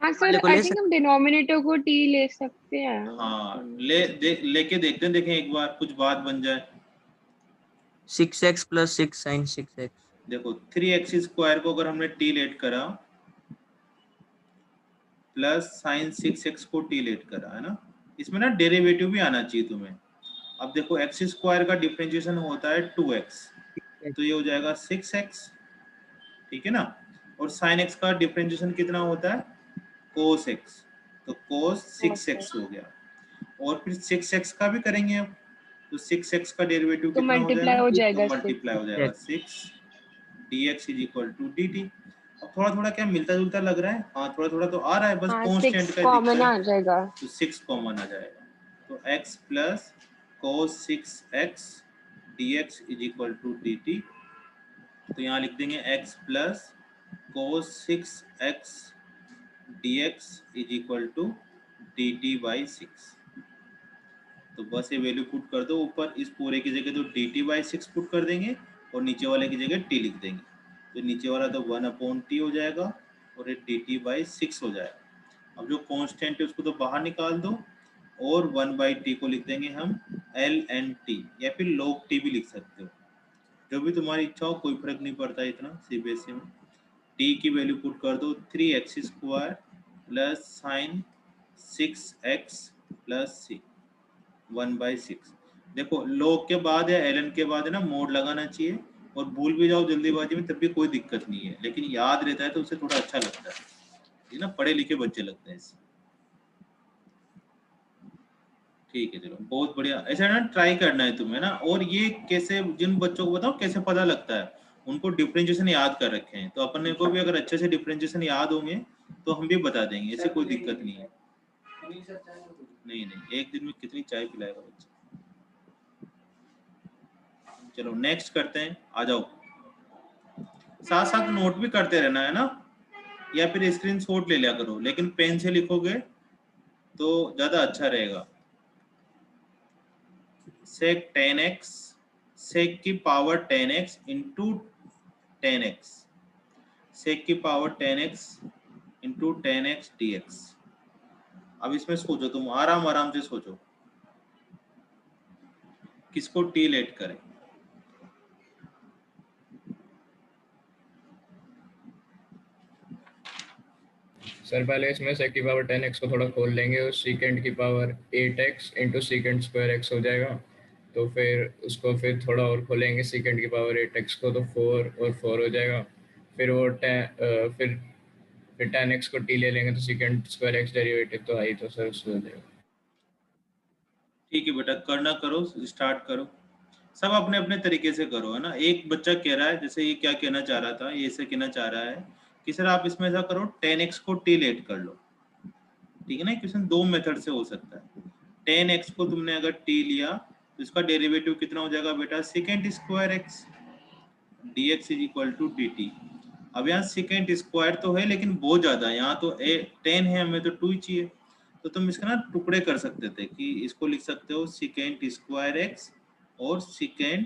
हाँ सर, देखो आई ले थिंक हम डिनोमिनेटर को टी ले सकते हैं। हाँ, लेके देखते हैं, देखें एक बार कुछ बात बन जाए। 6x plus 6 sin 6x। देखो 3x स्क्वायर को अगर हमने टी लेट करा प्लस साइन 6x को टी लेट करा, है ना, इसमें ना डेरिवेटिव भी आना चाहिए तुम्हें। अब देखो एक्स स्क्वायर का डिफरेंशिएशन होता है 2x, तो ये हो जाएगा 6x, ठीक है ना, और साइन x का डिफरेंशिएशन कितना होता है, cos x, तो cos 6x हो गया। और फिर 6x का भी करेंगे अब, तो 6x का डेरिवेटिव तो कितना हो मल्टीप्लाई जाएगा, हो तो जाएगा मल्टीप्लाई हो जाएगा 6 dx is equal to dt। अब थोड़ा थोड़ा क्या मिलता जुलता लग रहा है, हाँ थोड़ा थोड़ा तो आ रहा है, बस हाँ, कांस्टेंट 6 का कॉमन दिक्कत आ है, जाएगा। तो 6 कॉमन आ जाएगा, तो x plus cos 6x dx is equal to dt। तो यहाँ लिख देंगे x plus cos 6x dx is equal to dt by 6। तो बस ये वैल्यू पुट कर दो ऊपर, इस पूरे की जगह तो dt बाई 6 पुट कर देंगे और नीचे वाले की जगह t लिख देंगे, तो नीचे वाला तो 1/t हो जाएगा और ये dt बाई 6 हो जाएगा। अब जो कांस्टेंट है उसको तो बाहर निकाल दो और 1/t को लिख देंगे हम ln t, या फिर log t भी लिख सकते हो, जो भी तुम्हारी इच्छा हो, कोई फर्क नहीं पड़ता इतना सीबीएसई में। t की वैल्यू पुट कर दो 3x square plus sine 6x plus 1/6। देखो log के बाद या ln के बाद है ना मोड लगाना चाहिए, और भूल भी जाओ जल्दीबाजी में तब भी कोई दिक्कत नहीं है, लेकिन याद रहता है तो उसे थोड़ा अच्छा लगता है, ठीक है ना, पढ़े लिखे बच्चे लगते हैं इससे। ठीक है चलो बहुत बढ़िया, ऐसा ना ट्राई करना है तुम्हें ना। और ये कैसे, जिन बच्चों को बताओ कैसे पता लगता है, उनको डिफरेंशिएशन याद कर रखे हैं, तो अपने को भी अगर अच्छे से डिफरेंशिएशन याद होंगे तो हम भी बता देंगे, ऐसे कोई दिक्कत नहीं है। नहीं नहीं, एक दिन में कितनी चाय पिलाएगा बच्चा। चलो नेक्स्ट करते हैं, आ जाओ। साथ साथ नोट भी करते रहना है ना, या फिर स्क्रीनशॉट ले लिया करो, लेकिन पेन से लिखोगे तो ज्यादा अच्छा रहेगा। सेक 10x, सेक की पावर 10x इंटू 10x, सेक की power 10x into 10x dx। अब इसमें सोचो, तुम आराम आराम से सोचो, किसको टी लेट करें। सर पहले इसमें सेक की पावर 10x को थोड़ा खोल लेंगे, और सेकेंड की power 8x into second square x हो जाएगा। तो फिर उसको फिर थोड़ा और खोलेंगे सेकेंड की पावर 8x को, तो 4 और 4 हो जाएगा। फिर वो फिर 10x को t ले लेंगे तो सेकेंड स्क्वायर x डेरिवेटिव तो आई, तो सर उससे हो जाएगा। ठीक है बेटा, करना करो, स्टार्ट करो, सब अपने अपने तरीके से करो, है ना। एक बच्चा कह रहा है, जैसे ये क्या कहना चाह रहा था, ये ऐसे कहना चाह रहा है कि सर आप इसमें ऐसा करो 10x को टी लेट कर लो, ठीक है ना। क्वेश्चन दो मेथड से हो सकता है। 10x को तुमने अगर t लिया तो इसका डेरिवेटिव कितना हो जाएगा बेटा, second square x dx is equal to dt। अब यहाँ सेकेंड स्क्वायर तो है लेकिन बहुत ज्यादा है, यहाँ तो 10 है, हमें तो 2 ही चाहिए, तो तुम इसका ना टुकड़े कर सकते थे कि इसको लिख सकते हो सेकेंड स्क्वायर x और सेकेंड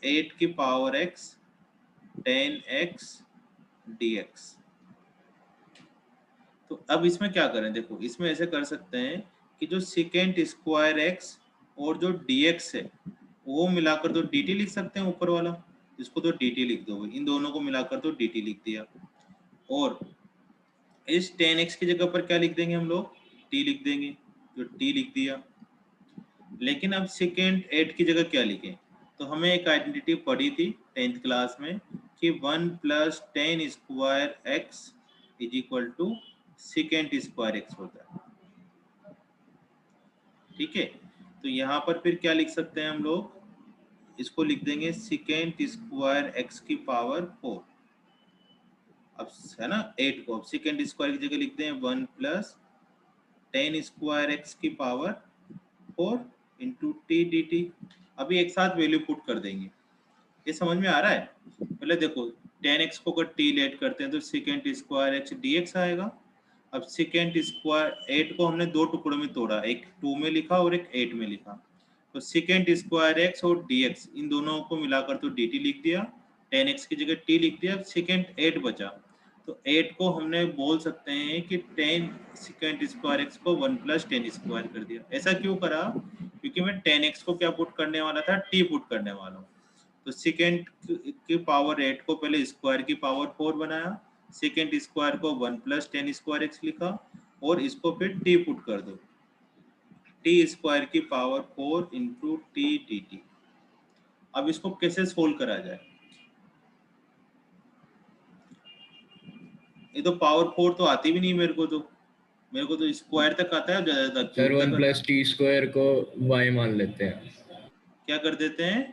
8 की पावर x 10x dx। तो अब इसमें क्या करें, देखो इसमें ऐसे कर सकते हैं कि जो सेकेंड स्क्वायर x और जो dx है वो मिलाकर तो dt लिख सकते हैं, ऊपर वाला इसको तो dt लिख दो, इन दोनों को मिलाकर तो dt लिख दिया। और इस 10x की जगह पर क्या लिख देंगे हम लोग, t लिख देंगे, तो t लिख दिया। लेकिन अब सेकेंड 8 की जगह क्या लिखें, तो हमें एक आइडेंटिटी पढ़ी थी 10th क्लास में कि 1 plus 10 square x is equal to second square x होता है, ठीक है। तो यहाँ पर फिर क्या लिख सकते हैं हम लोग, इसको लिख देंगे सेकेंड स्क्वायर x की पावर 4। अब है ना 8 को अब सेकेंड स्क्वायर की जगह लिखते हैं 1 प्लस 10 स्क्वायर x की power 4 into T D T. अभी एक साथ वैल्यू पुट कर देंगे, ये समझ में आ रहा है। पहले देखो 10x को अगर t लेट करते हैं तो सेकेंड स्क्वायर x dx आएगा। अब सेकेंड स्क्वायर 8 को हमने दो टुकड़ों में तोड़ा, एक 2 में लिखा और एक 8 में लिखा, तो सेकेंड स्क्वायर x और dx इन दोनों को मिलाकर तो dt लिख दिया, 10x की जगह t लिख दिया, सेकेंड 8 बचा, तो 8 को हमने बोल सकते हैं कि 10 सेकेंड स्क्वायर x को 1 प्लस 10 स्क्वायर कर दिया। ऐसा क्यों करा, क्योंकि मैं 10x को क्या पुट करने वाला था, t पुट करने वाला हूँ। तो सेकेंड की पावर 8 को पहले स्क्वायर की पावर 4 बनाया, सेकेंड स्क्वायर को 1 प्लस 10 स्क्वायर x लिखा, और इसको फिर t पुट कर दो, t स्क्वायर की power 4 into T D T. अब इसको कैसे सोल्व करा जाए, ये तो पावर 4 तो आती भी नहीं मेरे को तो स्क्वायर तक आता है ज्यादा। सर 1 प्लस टी स्क्वायर को y मान लेते हैं, क्या कर देते हैं,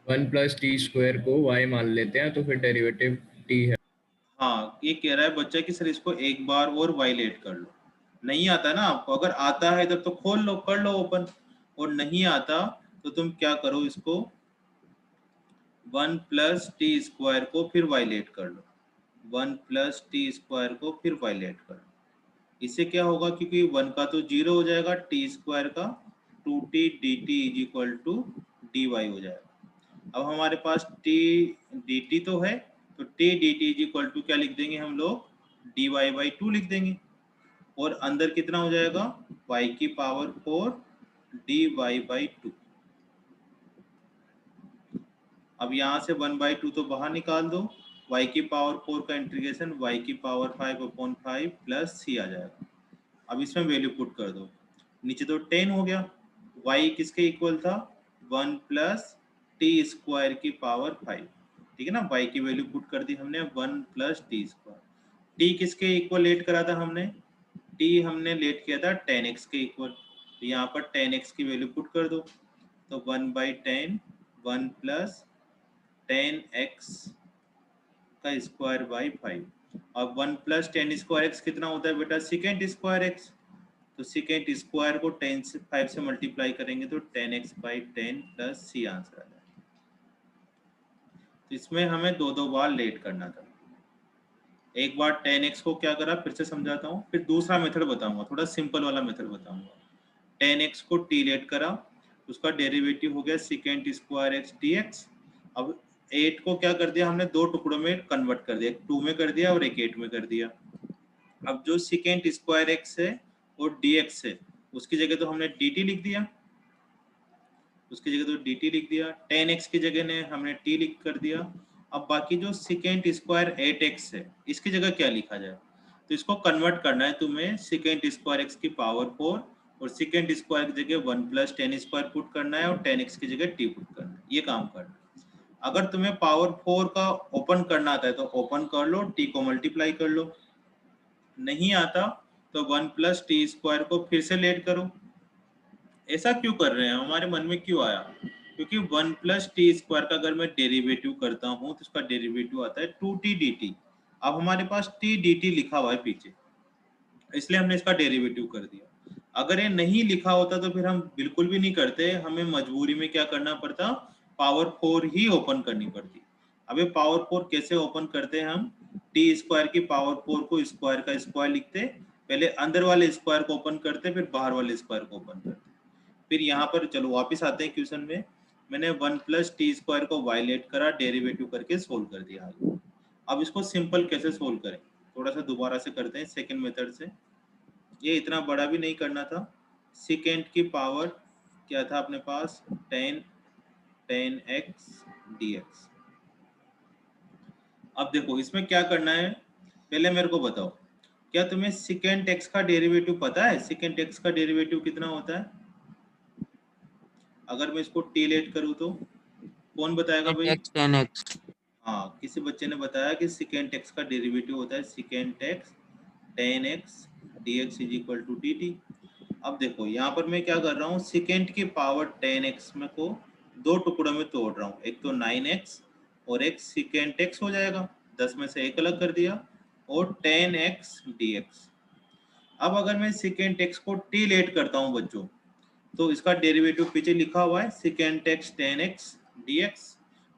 1 प्लस टी स्क्वायर को y मान लेते हैं, तो फिर डेरिवेटिव t है। हाँ ये कह रहा है बच्चा कि सर इसको एक बार और y लेट कर लो। नहीं आता ना आपको, अगर आता है तब तो खोल लो, कर लो ओपन, और नहीं आता तो तुम क्या करो, इसको 1 प्लस टी स्क्वायर को फिर y लेट कर लो, 1 प्लस टी स्क्वायर को फिर y लेट कर लो। इससे क्या होगा, क्योंकि 1 का तो 0 हो जाएगा, टी स्क्वायर का 2t dt is equal to dy हो जाएगा। अब हमारे पास t dt तो है, तो t dt is equal to क्या लिख देंगे हम लोग, dy बाई 2 लिख देंगे, और अंदर कितना हो जाएगा, y की पावर 4 dy बाई 2। अब यहाँ से 1/2 तो बाहर निकाल दो, y की पावर 4 का इंटीग्रेशन y की पावर 5/5 प्लस c आ जाएगा। अब इसमें वैल्यू पुट कर दो, नीचे तो 10 हो गया, y किसके इक्वल था 1 प्लस टी स्क्वायर की पावर 5, ठीक है ना। y की वैल्यू पुट कर दी हमने 1 प्लस टी स्क्वायर। टी किसके इक्वल लेट करा था हमने, टी हमने लेट किया था 10x के इक्वल, तो यहाँ पर 10x की वैल्यू पुट कर दो, तो 1/10 1 प्लस 10x का स्क्वायर बाई 5, और 1 प्लस 10 स्क्वायर एक्स कितना होता है बेटा सेकेंड स्क्वायर एक्स, तो सेकेंड स्क्वायर को 10 से 5 से मल्टीप्लाई करेंगे तो 10x/10 प्लस सी आंसर आ जाएगा। तो इसमें हमें दो बार लेट करना था। एक बार 10x को क्या करा फिर से समझाता हूँ, फिर दूसरा मेथड बताऊंगा, थोड़ा सिंपल वाला मेथड बताऊंगा। 10x को t लेट करा, उसका डेरिवेटिव हो गया सेकेंड स्क्वायर एक्स dx। अब 8 को क्या कर दिया हमने, दो टुकड़ों में कन्वर्ट कर दिया, एक 2 में कर दिया और एक 8 में कर दिया। अब जो सेकेंड स्क्वायर एक्स है और dx है, उसकी जगह तो हमने dt लिख दिया, उसकी जगह तो dt लिख दिया, 10x की जगह ने हमने t लिख कर दिया। अब बाकी जो सेकेंड स्क्वायर 8x है, इसकी जगह क्या लिखा जाए, तो इसको कन्वर्ट करना है तुम्हें सेकेंड स्क्वायर एक्स की पावर 4, और सेकेंड स्क्वायर की जगह 1 प्लस 10 स्क्वायर पुट करना है और 10x की जगह t पुट करना है, ये काम करना है। अगर तुम्हें पावर 4 का ओपन करना आता है तो ओपन कर लो, t को मल्टीप्लाई कर लो, नहीं आता तो 1 प्लस टी स्क्वायर को फिर से लेट करो। ऐसा क्यों कर रहे हैं, हमारे मन में क्यों आया, क्योंकि 1 प्लस टी स्क्वायर का अगर मैं डेरिवेटिव करता हूं तो उसका डेरिवेटिव आता है 2t dt। अब हमारे पास t dt लिखा हुआ है पीछे, इसलिए हमने इसका डेरिवेटिव कर दिया। अगर ये नहीं लिखा होता तो फिर हम बिल्कुल भी नहीं करते, हमें मजबूरी में क्या करना पड़ता, पावर 4 ही ओपन करनी पड़ती। अब ये पावर 4 कैसे ओपन करते हैं हम, टी स्क्वायर की पावर 4 को स्क्वायर का स्क्वायर लिखते, पहले अंदर वाले स्क्वायर को ओपन करते फिर बाहर वाले स्क्वायर को ओपन करते। फिर यहाँ पर चलो वापस आते हैं क्वेश्चन में, मैंने 1 प्लस टी स्क्वायर को वायलेट करा, डेरिवेटिव करके सोल्व कर दिया आगे। अब इसको सिंपल कैसे सोल्व करें, थोड़ा सा दोबारा से करते हैं सेकंड मेथड से। ये इतना बड़ा भी नहीं करना था, सेकेंड की पावर क्या था अपने पास 10x dx। अब देखो इसमें क्या करना है, पहले मेरे को बताओ, क्या तुम्हें सेकेंड x का डेरिवेटिव पता है, सेकेंड x का डेरिवेटिव कितना होता है। अगर मैं इसको t लेट करूँ तो कौन बताएगा भाई, 10x। हाँ किसी बच्चे ने बताया कि सेकेंड x का डेरिवेटिव होता है second x 10x dx is equal to dt। अब देखो यहाँ पर मैं क्या कर रहा हूँ, सेकेंड की पावर 10x में को दो टुकड़ों में तोड़ रहा हूँ, एक तो 9x और एक सेकेंड x हो जाएगा, 10 में से एक अलग कर दिया, और 10x dx। अब अगर मैं सेकेंड x को t लेट करता हूँ बच्चों, तो इसका डेरिवेटिव पीछे लिखा हुआ है सेकेंड x 10x dx,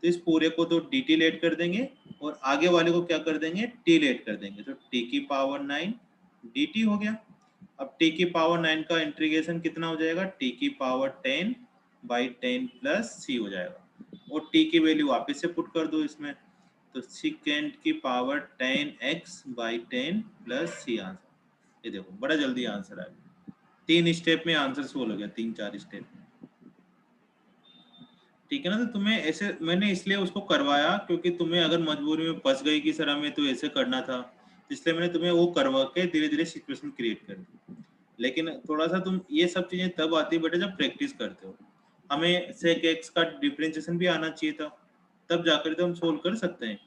तो इस पूरे को तो dt लेट कर देंगे और आगे वाले को क्या कर देंगे, t लेट कर देंगे, तो t की पावर 9 dt हो गया। अब t की पावर 9 का इंटीग्रेशन कितना हो जाएगा, t की पावर 10/10 प्लस c हो जाएगा, और t की वैल्यू वापस से पुट कर दो इसमें, तो सेकेंड की power 10x/10 plus c answer. ये देखो बड़ा जल्दी आंसर आ गया, 3 स्टेप में आंसर सोल्व हो गया, 3-4 स्टेप में, ठीक है ना। तो तुम्हें ऐसे मैंने इसलिए उसको करवाया क्योंकि तुम्हें अगर मजबूरी में फंस गई कि सर हमें तो ऐसे करना था, इसलिए मैंने तुम्हें वो करवा के धीरे धीरे सिचुएशन क्रिएट कर दी। लेकिन थोड़ा सा तुम ये सब चीजें तब आती है बेटा जब प्रैक्टिस करते हो, हमें सेक एक्स का डिफरेंशिएशन भी आना चाहिए था, तब जाकर तो हम सोल्व कर सकते हैं।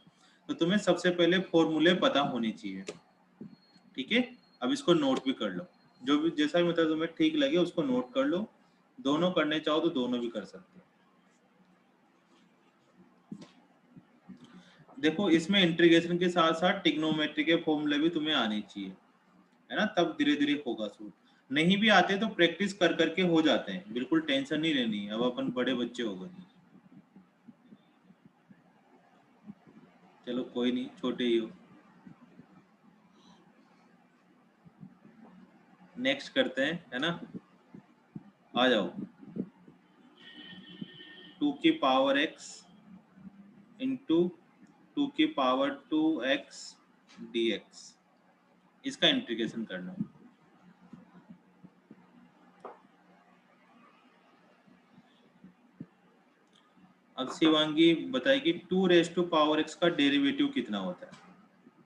तो तुम्हें सबसे पहले फॉर्मूले पता होने चाहिए, ठीक है। अब इसको नोट भी कर लो, जो भी जैसा भी मतलब तुम्हें ठीक लगे उसको नोट कर लो, दोनों करने चाहो तो दोनों भी कर सकते हो। देखो इसमें इंटीग्रेशन के साथ साथ ट्रिग्नोमेट्री के फॉर्मूले भी तुम्हें आने चाहिए, है ना, तब धीरे धीरे होगा सोल्व। नहीं भी आते तो प्रैक्टिस कर करके हो जाते हैं, बिल्कुल टेंशन नहीं लेनी है, अब अपन बड़े बच्चे हो गए। चलो कोई नहीं, छोटे ही हो। नेक्स्ट करते हैं, है ना, आ जाओ। 2 की पावर x इंटू 2 की पावर 2x dx, इसका इंटीग्रेशन करना है। अब शिवांगी बताएगी 2 रेज़ टू पावर x का डेरिवेटिव कितना होता है।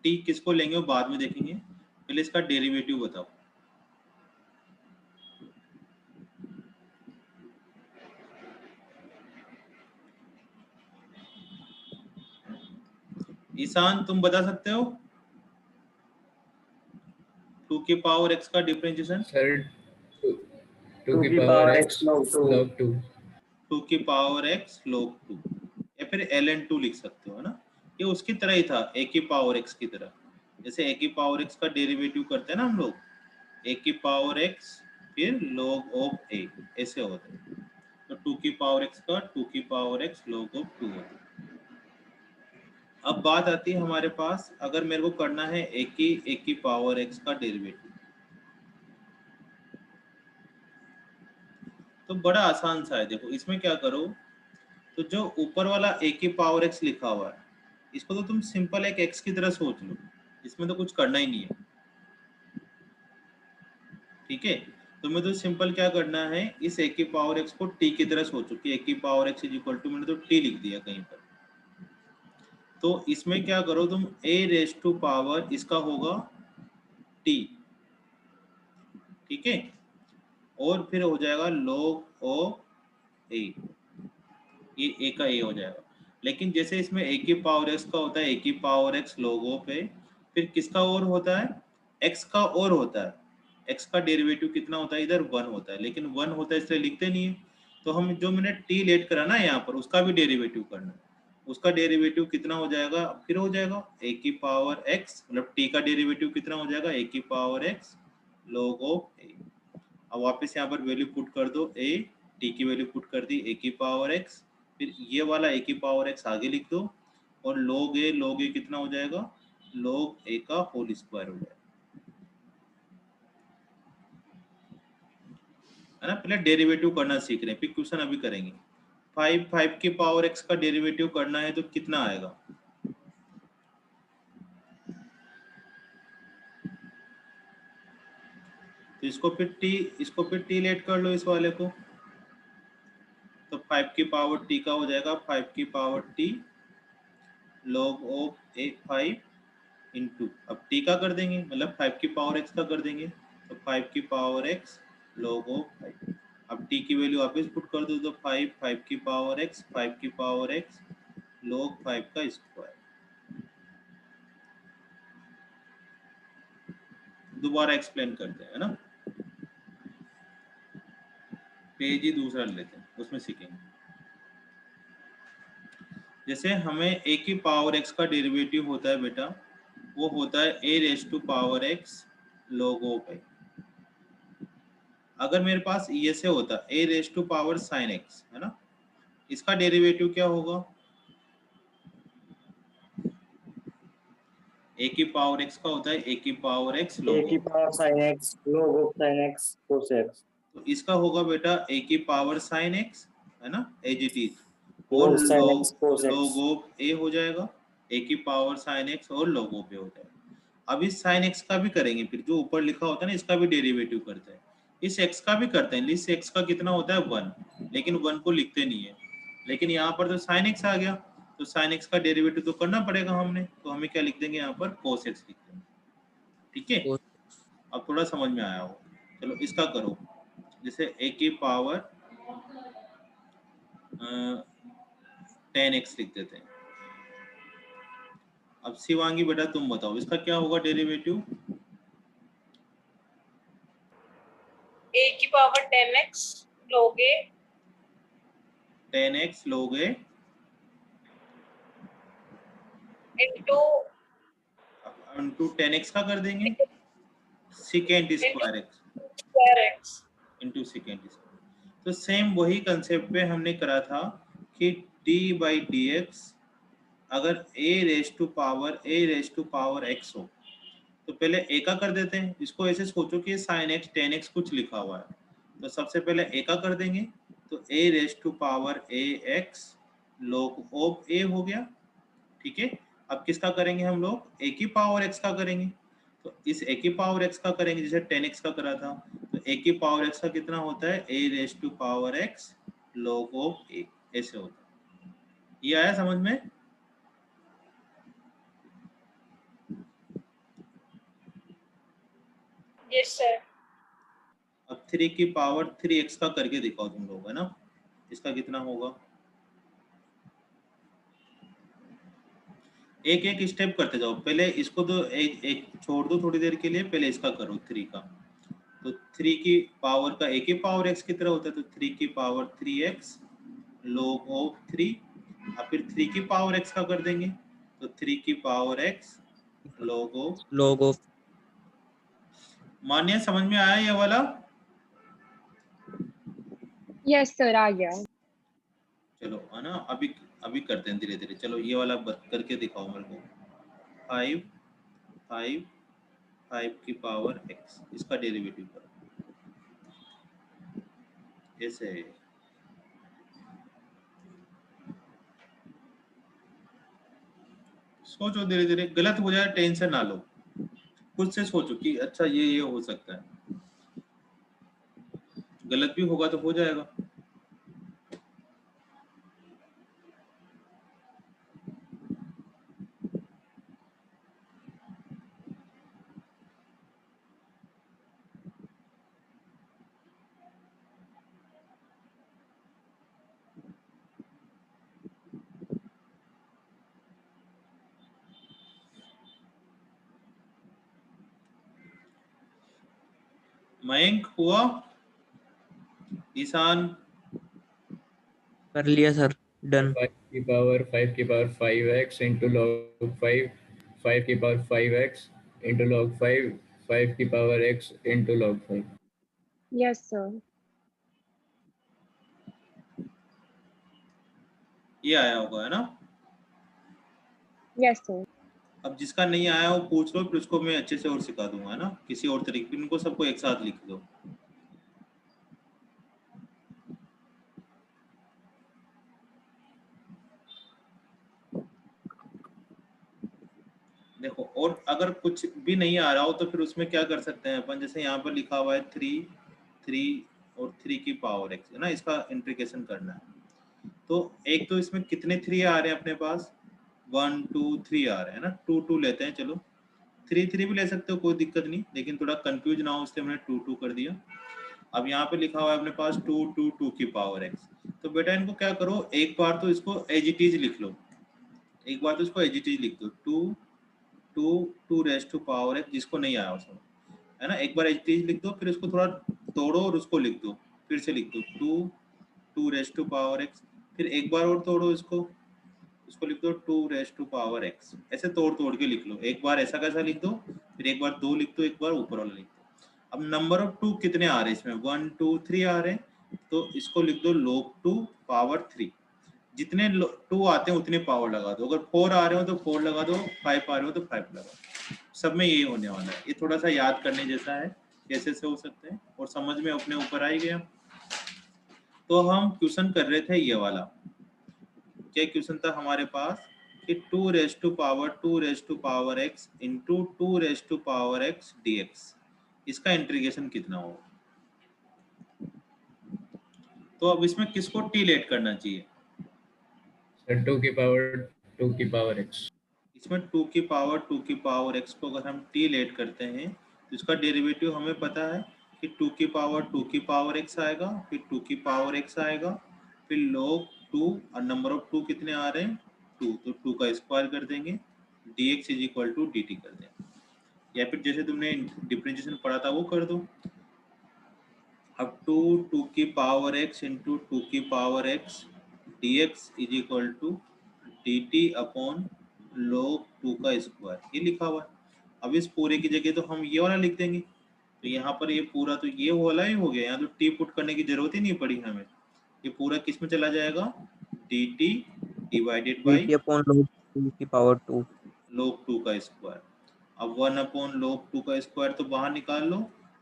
t किसको लेंगे वो बाद में देखेंगे, पहले इसका डेरिवेटिव बताओ। ईशान तुम बता सकते हो 2 की पावर x का डिफरेंशिएशन? सर 2 की की power power x x log 2 log 2। 2 की पावर x log 2 या फिर ln2 लिख सकते हो, है ना। ये उसकी तरह ही था, a की पावर x की तरह। जैसे a की पावर x का डेरिवेटिव करते हैं ना हम लोग, a की पावर x फिर log ऑफ a, ऐसे होता है। तो 2 की पावर x का 2 की पावर x log ऑफ 2 होता है। अब बात आती है हमारे पास, अगर मेरे को करना है a की पावर x का डेरिवेटिव, तो बड़ा आसान सा है। देखो इसमें क्या करो, तो जो ऊपर वाला a की पावर x लिखा हुआ है, इसको तो तुम सिंपल एक x की तरह सोच लो, इसमें तो कुछ करना ही नहीं है, ठीक है। तुम्हें तो सिंपल क्या करना है, इस a की पावर x को t की तरह सोचो कि a की power x is equal to, मैंने तो t लिख दिया कहीं पर। तो इसमें क्या करो तुम, a रेज टू पावर इसका होगा t, ठीक है, और फिर हो जाएगा log ऑफ a, ये a का a हो जाएगा। लेकिन जैसे इसमें a की पावर x का होता है a की power x log of a, फिर किसका और होता है, x का और होता है। x का डेरिवेटिव कितना होता है, इधर 1 होता है, लेकिन 1 होता है इसलिए लिखते नहीं है। तो हम जो मैंने t लेट करा ना यहाँ पर, उसका भी डेरिवेटिव करना है। उसका डेरिवेटिव कितना हो जाएगा, फिर हो जाएगा a की पावर x, मतलब t का डेरिवेटिव कितना हो जाएगा, a की power x log of a। अब वापस यहाँ पर वैल्यू पुट कर दो, a t की वैल्यू पुट कर दी a की पावर x, फिर ये वाला a की पावर x आगे लिख दो, और log a कितना हो जाएगा, log a का होल स्क्वायर हो जाएगा, है ना। पहले डेरिवेटिव करना सीख रहे हैं, फिर क्वेश्चन अभी करेंगे। 5 की पावर x का डेरिवेटिव करना है तो कितना आएगा, तो इसको फिर t लेट कर लो इस वाले को, तो 5 की पावर t का हो जाएगा 5 की power t log of a 5 into, अब t का कर देंगे, मतलब 5 की पावर x का कर देंगे, तो 5 की पावर x log ऑफ 5। अब t की वैल्यू वापस पुट कर दो, तो 5 की पावर x 5 की पावर x log 5 का स्क्वायर। दोबारा एक्सप्लेन करते हैं, है ना। पेज ही दूसरा लेते हैं, उसमें सीखेंगे। जैसे हमें a की पावर x का डेरिवेटिव होता है बेटा, वो होता है a raise to power x log of a। अगर मेरे पास ये से होता a raise to power sine x, है ना, इसका डेरिवेटिव क्या होगा, a की पावर x का होता है a की पावर x a log की of, power sin x log of sin x cos x तो इसका होगा बेटा a की पावर साइन x, है ना, एज इट इज, और log sin x cos x log of a हो जाएगा, a की पावर साइन x और log ऑफ a हो जाएगा। अब इस साइन x का भी करेंगे, फिर जो ऊपर लिखा होता है ना, इसका भी डेरिवेटिव करते हैं, इस x का भी करते हैं। इस x का कितना होता है 1, लेकिन 1 को लिखते नहीं है, लेकिन यहाँ पर तो साइन x आ गया, तो साइन x का डेरिवेटिव तो करना पड़ेगा हमने, तो हमें क्या लिख देंगे यहाँ पर, cos x लिख देंगे, ठीक है। अब थोड़ा समझ में आया हो, चलो इसका करो। जैसे a की पावर 10x लिख देते हैं। अब शिवांगी बेटा तुम बताओ, इसका क्या होगा डेरिवेटिव, a की power 10x log a 10x log a into 10x का कर देंगे, second square x square x। Into second square. तो सेम वही कंसेप्ट पे हमने करा था कि d/dx अगर a raise to power x हो, तो पहले a का कर देते हैं। इसको ऐसे सोचो कि sin x tan x कुछ लिखा हुआ है, तो सबसे पहले a का कर देंगे, तो a raise to power ax log of a हो गया, ठीक है। अब किसका करेंगे हम लोग, a की पावर x का करेंगे, तो इस a की पावर x का करेंगे जैसे 10x का करा था, तो a की पावर x का कितना होता है, a raise to power x log of a, ऐसे होता है। ये आया समझ में, yes sir। अब 3 की पावर 3x का करके दिखाओ तुम लोग, है ना, इसका कितना होगा, एक एक स्टेप करते जाओ, पहले इसको तो एक छोड़ दो थोड़ी देर के लिए, पहले इसका करो 3 का। तो 3 की पावर का a की पावर x की तरह होता है, तो 3 की पावर 3x log ऑफ 3, और फिर 3 की पावर x का कर देंगे, तो 3 की power x log of. log of मान्य समझ में आया ये वाला? यस सर, आ गया। चलो है ना, अभी अभी करते हैं धीरे धीरे। चलो ये वाला करके दिखाओ मेरे को। 5 5 5 की पावर x, इसका डेरिवेटिव करो ऐसे। सोचो धीरे धीरे, गलत हो जाए टेंशन ना लो, खुद से सोचो कि अच्छा ये हो सकता है, गलत भी होगा तो हो जाएगा। मयंक हुआ? ईशान? कर लिया सर, डन। 5 की पावर 5x इंटू लॉग 5, 5 की पावर 5x इंटू लॉग 5, 5 की power x into log 5। Yes sir. ये आया होगा है ना? Yes sir. अब जिसका नहीं आया वो पूछ लो, फिर उसको मैं अच्छे से और सिखा दूंगा है ना, किसी और तरीके। इनको सबको एक साथ लिख दो। देखो, और अगर कुछ भी नहीं आ रहा हो तो फिर उसमें क्या कर सकते हैं अपन, जैसे यहाँ पर लिखा हुआ है 3 3 और 3 की पावर x है ना, इसका इंटीग्रेशन करना है। तो एक तो इसमें कितने 3 आ रहे हैं अपने पास, 1 2 3 आ रहे हैं ना, 2 2 लेते हैं। चलो 3 3 भी ले सकते हो, कोई दिक्कत नहीं, लेकिन थोड़ा कंफ्यूज ना हो इसलिए मैंने 2 2 कर दिया। अब यहाँ पे लिखा हुआ है अपने पास 2 2 2 की पावर x। तो बेटा इनको क्या करो, एक बार तो इसको एज इट इज लिख लो, एक बार तो इसको एज इट इज लिख दो, 2 2 रेज टू पावर x, जिसको नहीं आया उसमें है ना, एक बार एज इट इज लिख दो, फिर उसको थोड़ा तोड़ो और उसको लिख दो, फिर से लिख दो 2 2 रेज टू पावर x, फिर एक बार और तोड़ो इसको लिख दो 2 रेज टू पावर x। ऐसे तोड़ तोड़ के लिख लो, एक बार ऐसा कैसा लिख दो, फिर एक बार 2 लिख दो, एक बार ऊपर वाला लिख दो। अब नंबर ऑफ 2 कितने आ रहे हैं इसमें, 1 2 3 आ रहे हैं, तो इसको लिख दो log 2 पावर 3। जितने 2 आते हैं उतने पावर लगा दो, अगर 4 आ रहे हो तो 4 लगा दो, 5 आ रहे हो तो 5 लगा दो। सब में यही होने वाला है। ये थोड़ा सा याद करने जैसा है, कैसे से हो सकते हैं, और समझ में अपने ऊपर आ ही गया। तो हम क्वेश्चन कर रहे थे ये वाला, क्या क्वेश्चन था हमारे पास कि 2 raise to power x into 2 raise to power x dx, इसका इंटीग्रेशन कितना होगा। तो अब इसमें किसको t लेट करना चाहिए, सर 2 की पावर x। इसमें 2 की पावर x को अगर हम t लेट करते हैं तो इसका डेरिवेटिव हमें पता है कि 2 की पावर x आएगा, फिर 2 की पावर x आएगा, फिर log 2, और नंबर ऑफ 2 कितने आ रहे हैं 2, तो 2 का स्क्वायर कर देंगे, dx is equal to dt कर देंगे, या फिर जैसे तुमने डिफरेंशिएशन पढ़ा था वो कर दो। अब 2 की पावर x इंटू 2 की power x dx is equal to dt upon log 2 का स्क्वायर, ये लिखा हुआ है। अब इस पूरे की जगह तो हम ये वाला लिख देंगे, तो यहाँ पर ये पूरा तो ये वाला ही हो गया, यहाँ तो t पुट करने की जरूरत ही नहीं पड़ी हमें, ये पूरा किस में चला जाएगा, dt divided by dt upon log 2 की पावर 2। log 2 का स्क्वायर। अब 1 अपॉन log 2 का स्क्वायर तो बाहर निकाल लो,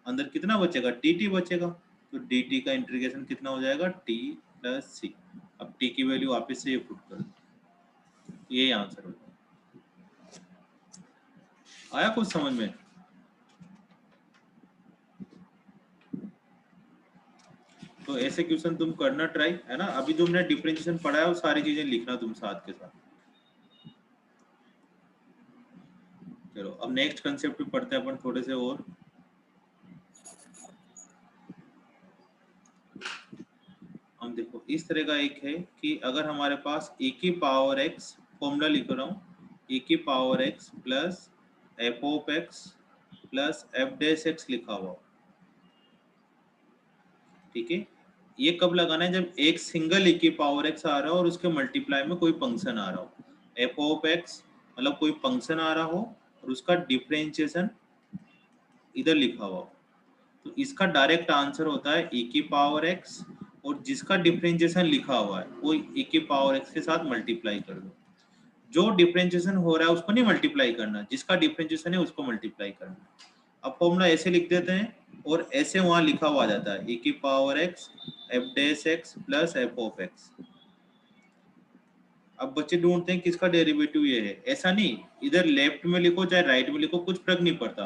अंदर कितना बचेगा, dt बचेगा, तो dt का इंटीग्रेशन कितना हो जाएगा, t प्लस c। अब t की वैल्यू वापस से ये पुट कर दो, यही आंसर होगा। आया कुछ समझ में? तो ऐसे क्वेश्चन तुम करना ट्राई, है ना। अभी जो हमने डिफरेंशिएशन पढ़ा है वो सारी चीजें लिखना तुम साथ के साथ। चलो अब नेक्स्ट कंसेप्ट पे पढ़ते हैं अपन थोड़े से और। हम देखो इस तरह का एक है कि अगर हमारे पास e की पावर x, फॉर्मूला लिख रहा हूँ, e की power x plus f of x plus f dash x लिखा हुआ, ठीक है। ये कब लगाना है? जब एक सिंगल e की पावर x आ रहा हो और उसके मल्टीप्लाई में कोई फंक्शन आ रहा हो। f ऑफ x मतलब कोई फंक्शन आ रहा हो और उसका डिफरेंशिएशन इधर लिखा हुआ हो, तो इसका डायरेक्ट आंसर होता है e की पावर x, और जिसका डिफरेंशिएशन लिखा हुआ है वो e की पावर x के साथ मल्टीप्लाई कर दो। जो डिफरेंशिएशन हो रहा है उसको नहीं मल्टीप्लाई करना, जिसका डिफरेंशिएशन है उसको मल्टीप्लाई करना। अब फॉर्मूला ऐसे लिख देते हैं और ऐसे वहां लिखा हुआ जाता है e की power x f dash x plus f of x। अब बच्चे ढूंढते हैं किसका डेरिवेटिव ये है, ऐसा नहीं, इधर लेफ्ट में लिखो चाहे राइट में लिखो कुछ फर्क नहीं पड़ता,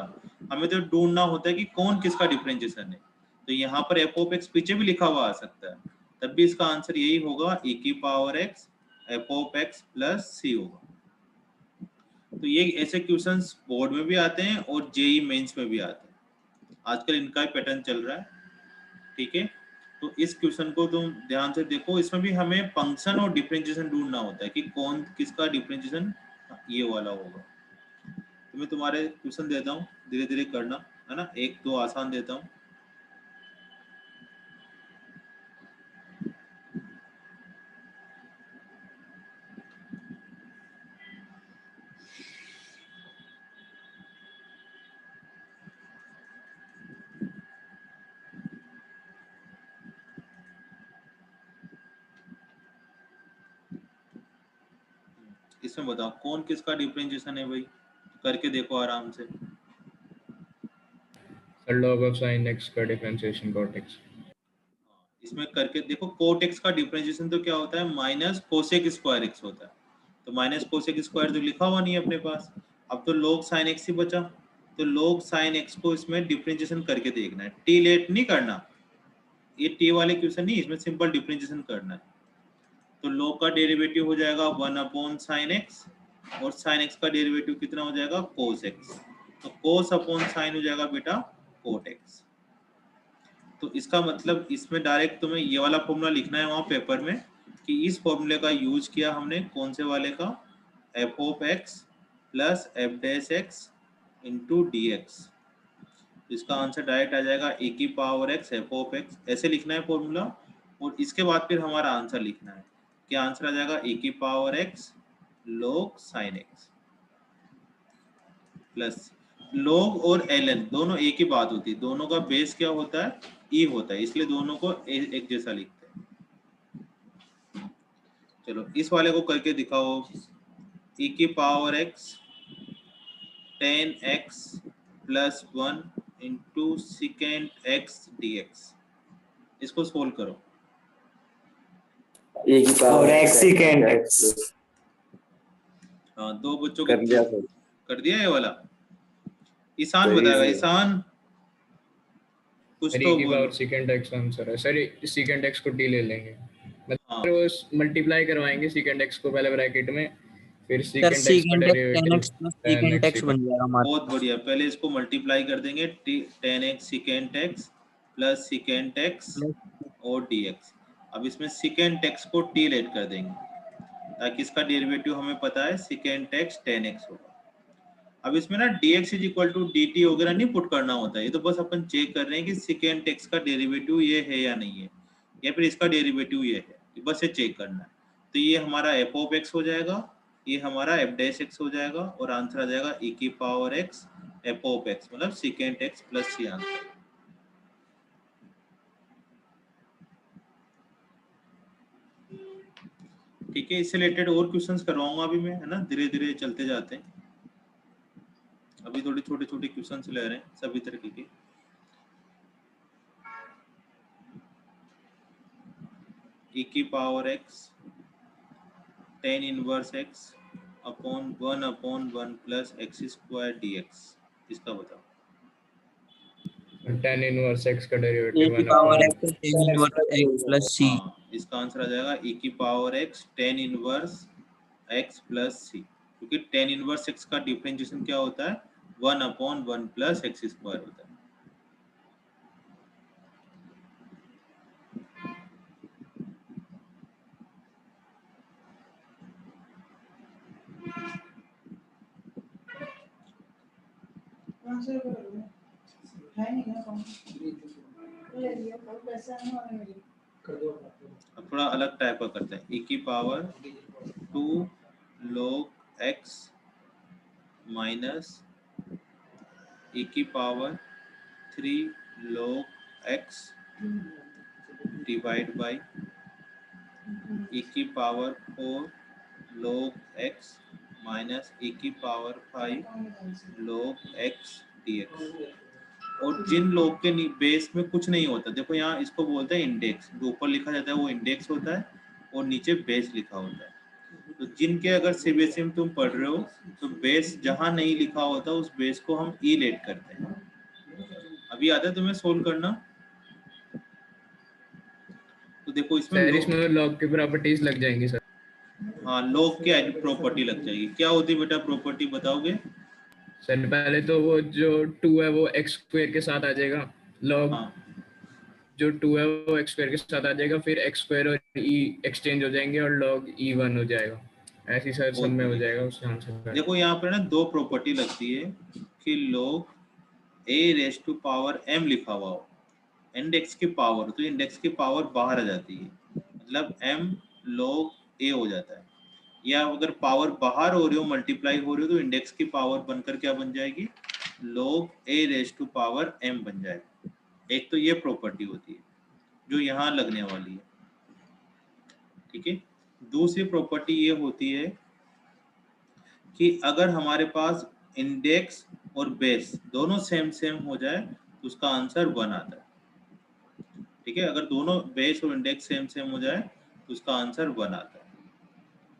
हमें तो ढूंढना होता है कि कौन किसका डिफरेंशिएशन है। तो यहाँ पर f ऑफ x पीछे भी लिखा हुआ आ सकता है, तब भी इसका आंसर यही होगा e की power x f of x plus c होगा। तो ये ऐसे क्वेश्चंस बोर्ड में भी आते हैं और जेई मेंस में भी आते हैं, आजकल इनका पैटर्न चल रहा है, ठीक है। तो इस क्वेश्चन को तुम ध्यान से देखो, इसमें भी हमें फंक्शन और डिफरेंशिएशन ढूंढना होता है कि कौन किसका डिफरेंशिएशन ये वाला होगा। तो मैं तुम्हारे क्वेश्चन देता हूँ, धीरे धीरे करना है ना, एक दो आसान देता हूँ। इसमें बताओ कौन किसका डिफरेंशिएशन है भाई, करके देखो आराम से। Sir log of sin x का डिफरेंशिएशन cot x। इसमें करके देखो, कोट एक्स का डिफरेंशिएशन तो क्या होता है, माइनस कोसेक स्क्वायर एक्स होता है, तो माइनस कोसेक स्क्वायर तो लिखा हुआ नहीं है अपने पास। अब तो log साइन एक्स ही बचा, तो log साइन एक्स को इसमें डिफरेंशिएशन करके देखना है, टी लेट नहीं करना, ये टी वाले क्वेश्चन नहीं, इसमें सिंपल डिफरेंशिएशन करना है। तो log का डेरिवेटिव हो जाएगा 1 साइन एक्स, और साइन एक्स का डेरिवेटिव कितना हो जाएगा, कोस एक्स, तो कोस अपॉन साइन हो जाएगा बेटा कोट एक्स। तो इसका मतलब इसमें डायरेक्ट तुम्हें ये वाला फॉर्मूला लिखना है वहाँ पेपर में, कि इस फॉर्मूले का यूज किया हमने कौन से वाले का, f of x plus F dash x into D x. इसका आंसर डायरेक्ट आ जाएगा e की power x f of x, ऐसे लिखना है फॉर्मूला, और इसके बाद फिर हमारा आंसर लिखना है। क्या आंसर आ जाएगा, e की power x log sine x plus log और ln दोनों एक ही बात होती है, दोनों का बेस क्या होता है, e होता है, इसलिए दोनों को एक जैसा लिखते हैं। चलो इस वाले को करके दिखाओ, e की power x 10x plus 1 into second x dx, इसको सोल्व करो। e की पावर x secant x। हाँ, दो बच्चों कर दिया को सर। कर दिया ये वाला, ईशान तो बताएगा, easy है। ईशान कुछ सर तो e की बोलो। पावर secant x आंसर है सर, secant x को t ले लेंगे, हाँ मतलब वो मल्टीप्लाई करवाएंगे secant x को पहले ब्रैकेट में, फिर सर secant x का secant x ten derivative x plus tan secant x x secant। बन जाएगा हमारा। बहुत बढ़िया, पहले इसको मल्टीप्लाई कर देंगे 10x second x plus second x और dx। अब इसमें सेकेंड x को t लेट कर देंगे, ताकि इसका डेरिवेटिव हमें पता है सेकेंड x 10x होगा। अब इसमें ना dx is equal to dt वगैरह नहीं पुट करना होता है, ये तो बस अपन चेक कर रहे हैं कि सेकेंड x का डेरिवेटिव ये है या नहीं है, या फिर इसका डेरिवेटिव ये है, बस ये चेक करना है। तो ये हमारा f ऑफ x हो जाएगा, ये हमारा f डैश x हो जाएगा, और आंसर आ जाएगा e की power x f of x मतलब second x plus c answer. ठीक है, इससे रिलेटेड और क्वेश्चंस करवाऊंगा अभी मैं, है ना, धीरे धीरे चलते जाते हैं, अभी थोड़े छोटे छोटे क्वेश्चंस ले रहे हैं सभी तरीके के। e की power x tan inverse x upon 1 plus x square dx, इसका बताओ। tan इनवर्स x का ए डेरिवेटिव की 1 power upon x tan inverse x plus C. हाँ, इसका आंसर आ जाएगा e की power x tan inverse x plus c, क्योंकि tan इनवर्स x का डिफरेंशिएशन क्या होता है, 1 प्लस x स्क्वायर होता है। अब थोड़ा अलग टाइप का करते हैं। e की power 2 log x minus e की power 3 log x divide by e की power 4 log x minus e की पावर 5 log x dx। और जिन लोग के बेस में कुछ नहीं होता, देखो यहाँ इसको बोलते हैं इंडेक्स, जो ऊपर लिखा जाता है वो इंडेक्स होता है और नीचे बेस लिखा होता है। तो जिनके अगर सीबीएसई में तुम पढ़ रहे हो तो बेस जहाँ नहीं लिखा होता उस बेस को हम ई लेट करते हैं। अभी आता है तुम्हें सोल्व करना। तो देखो इसमें लॉग की प्रॉपर्टीज लग जाएंगी सर। हाँ, लॉग की प्रॉपर्टी लग जाएगी। क्या होती है बेटा प्रॉपर्टी, बताओगे? सर पहले तो वो जो 2 है वो x स्क्वायर के साथ आ जाएगा, लॉग हाँ जो 2 है वो x स्क्वायर के साथ आ जाएगा, फिर x स्क्वायर और e एक्सचेंज हो जाएंगे और log e 1 हो जाएगा। ऐसी सर सब में हो जाएगा उसके आंसर। देखो यहाँ पर ना दो प्रॉपर्टी लगती है कि log a raise to power m लिखा हुआ हो, इंडेक्स की पावर, तो इंडेक्स की पावर बाहर आ जाती है, मतलब m log a हो जाता है। या अगर पावर बाहर हो रही हो, मल्टीप्लाई हो रही हो, तो इंडेक्स की पावर बनकर क्या बन जाएगी, log a raise to power m बन जाएगा। एक तो ये प्रॉपर्टी होती है जो यहाँ लगने वाली है, ठीक है। दूसरी प्रॉपर्टी ये होती है कि अगर हमारे पास इंडेक्स और बेस दोनों सेम सेम हो जाए तो उसका आंसर 1 आता है, ठीक है। अगर दोनों बेस और इंडेक्स सेम सेम हो जाए तो उसका आंसर 1 आता है।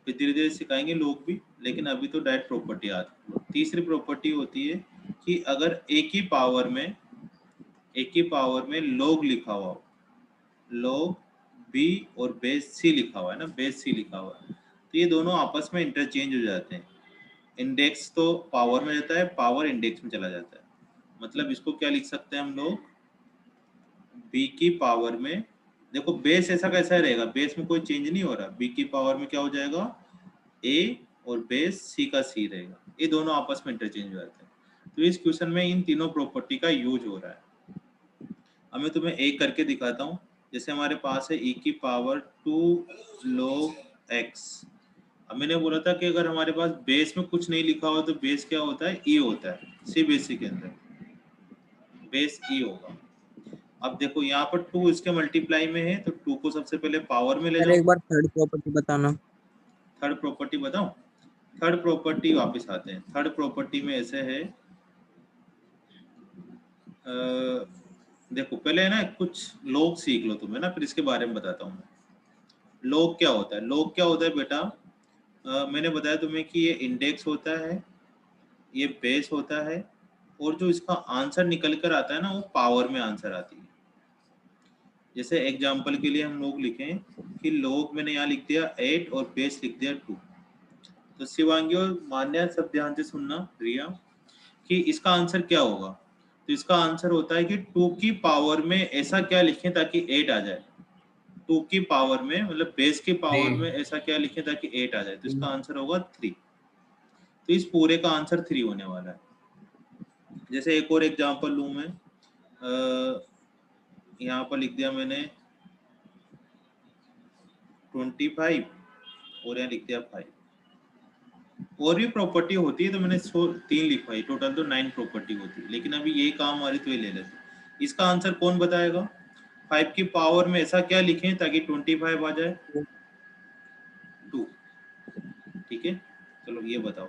फिर धीरे धीरे सिखाएंगे लोग भी, लेकिन अभी तो डायरेक्ट प्रॉपर्टी आती है। तीसरी प्रॉपर्टी होती है कि अगर एक ही पावर में log लिखा हुआ हो, log b और बेस c लिखा हुआ है ना, बेस c लिखा हुआ है, तो ये दोनों आपस में इंटरचेंज हो जाते हैं। इंडेक्स तो पावर में जाता है, पावर इंडेक्स में चला जाता है। मतलब इसको क्या लिख सकते हैं हम लोग, b की पावर में, देखो बेस ऐसा कैसा रहेगा, बेस में कोई चेंज नहीं हो रहा, b की पावर में क्या हो जाएगा, a और बेस c का c रहेगा, ये दोनों आपस में इंटरचेंज हो जाते हैं। तो इस क्वेश्चन में इन तीनों प्रॉपर्टी का यूज हो रहा है। अब मैं तुम्हें एक करके दिखाता हूँ। जैसे हमारे पास है e की पावर 2 log x। अब मैंने बोला था कि अगर हमारे पास बेस में कुछ नहीं लिखा हो तो बेस क्या होता है, e होता है। सीबीएसई के अंदर बेस e होगा। अब देखो यहाँ पर 2 इसके मल्टीप्लाई में है, तो 2 को सबसे पहले पावर में ले सर जाओ। एक बार थर्ड प्रॉपर्टी बताना। थर्ड प्रॉपर्टी बताओ। थर्ड प्रॉपर्टी वापस आते हैं। थर्ड प्रॉपर्टी में ऐसे है, देखो पहले ना कुछ लोग सीख लो तुम्हें ना, फिर इसके बारे में बताता हूँ। लोग क्या होता है, लोग क्या होता है बेटा, मैंने बताया तुम्हें कि ये इंडेक्स होता है, ये बेस होता है, और जो इसका आंसर निकल कर आता है ना वो पावर में आंसर आती है। जैसे एग्जांपल के लिए हम लोग लिखें कि लोग मैंने यहाँ लिख दिया 8 और बेस लिख दिया 2। तो शिवांगी और मान्या सब ध्यान से सुनना, रिया, कि इसका आंसर क्या होगा। तो इसका आंसर होता है कि 2 की पावर में ऐसा क्या लिखें ताकि 8 आ जाए। 2 की पावर में मतलब बेस की पावर में ऐसा क्या लिखें ताकि 8 आ जाए, तो इसका आंसर होगा 3। तो इस पूरे का आंसर 3 होने वाला है। जैसे एक और एग्जांपल लूं मैं, यहाँ पर लिख दिया मैंने 25 और यहाँ लिख दिया 5। और भी प्रॉपर्टी होती है तो मैंने 3 लिखवाई, टोटल तो 9 प्रॉपर्टी होती है, लेकिन अभी ये काम आ रही तो ये ले लेते। इसका आंसर कौन बताएगा, 5 की पावर में ऐसा क्या लिखें ताकि 25 आ जाए, 2। ठीक है, चलो ये बताओ,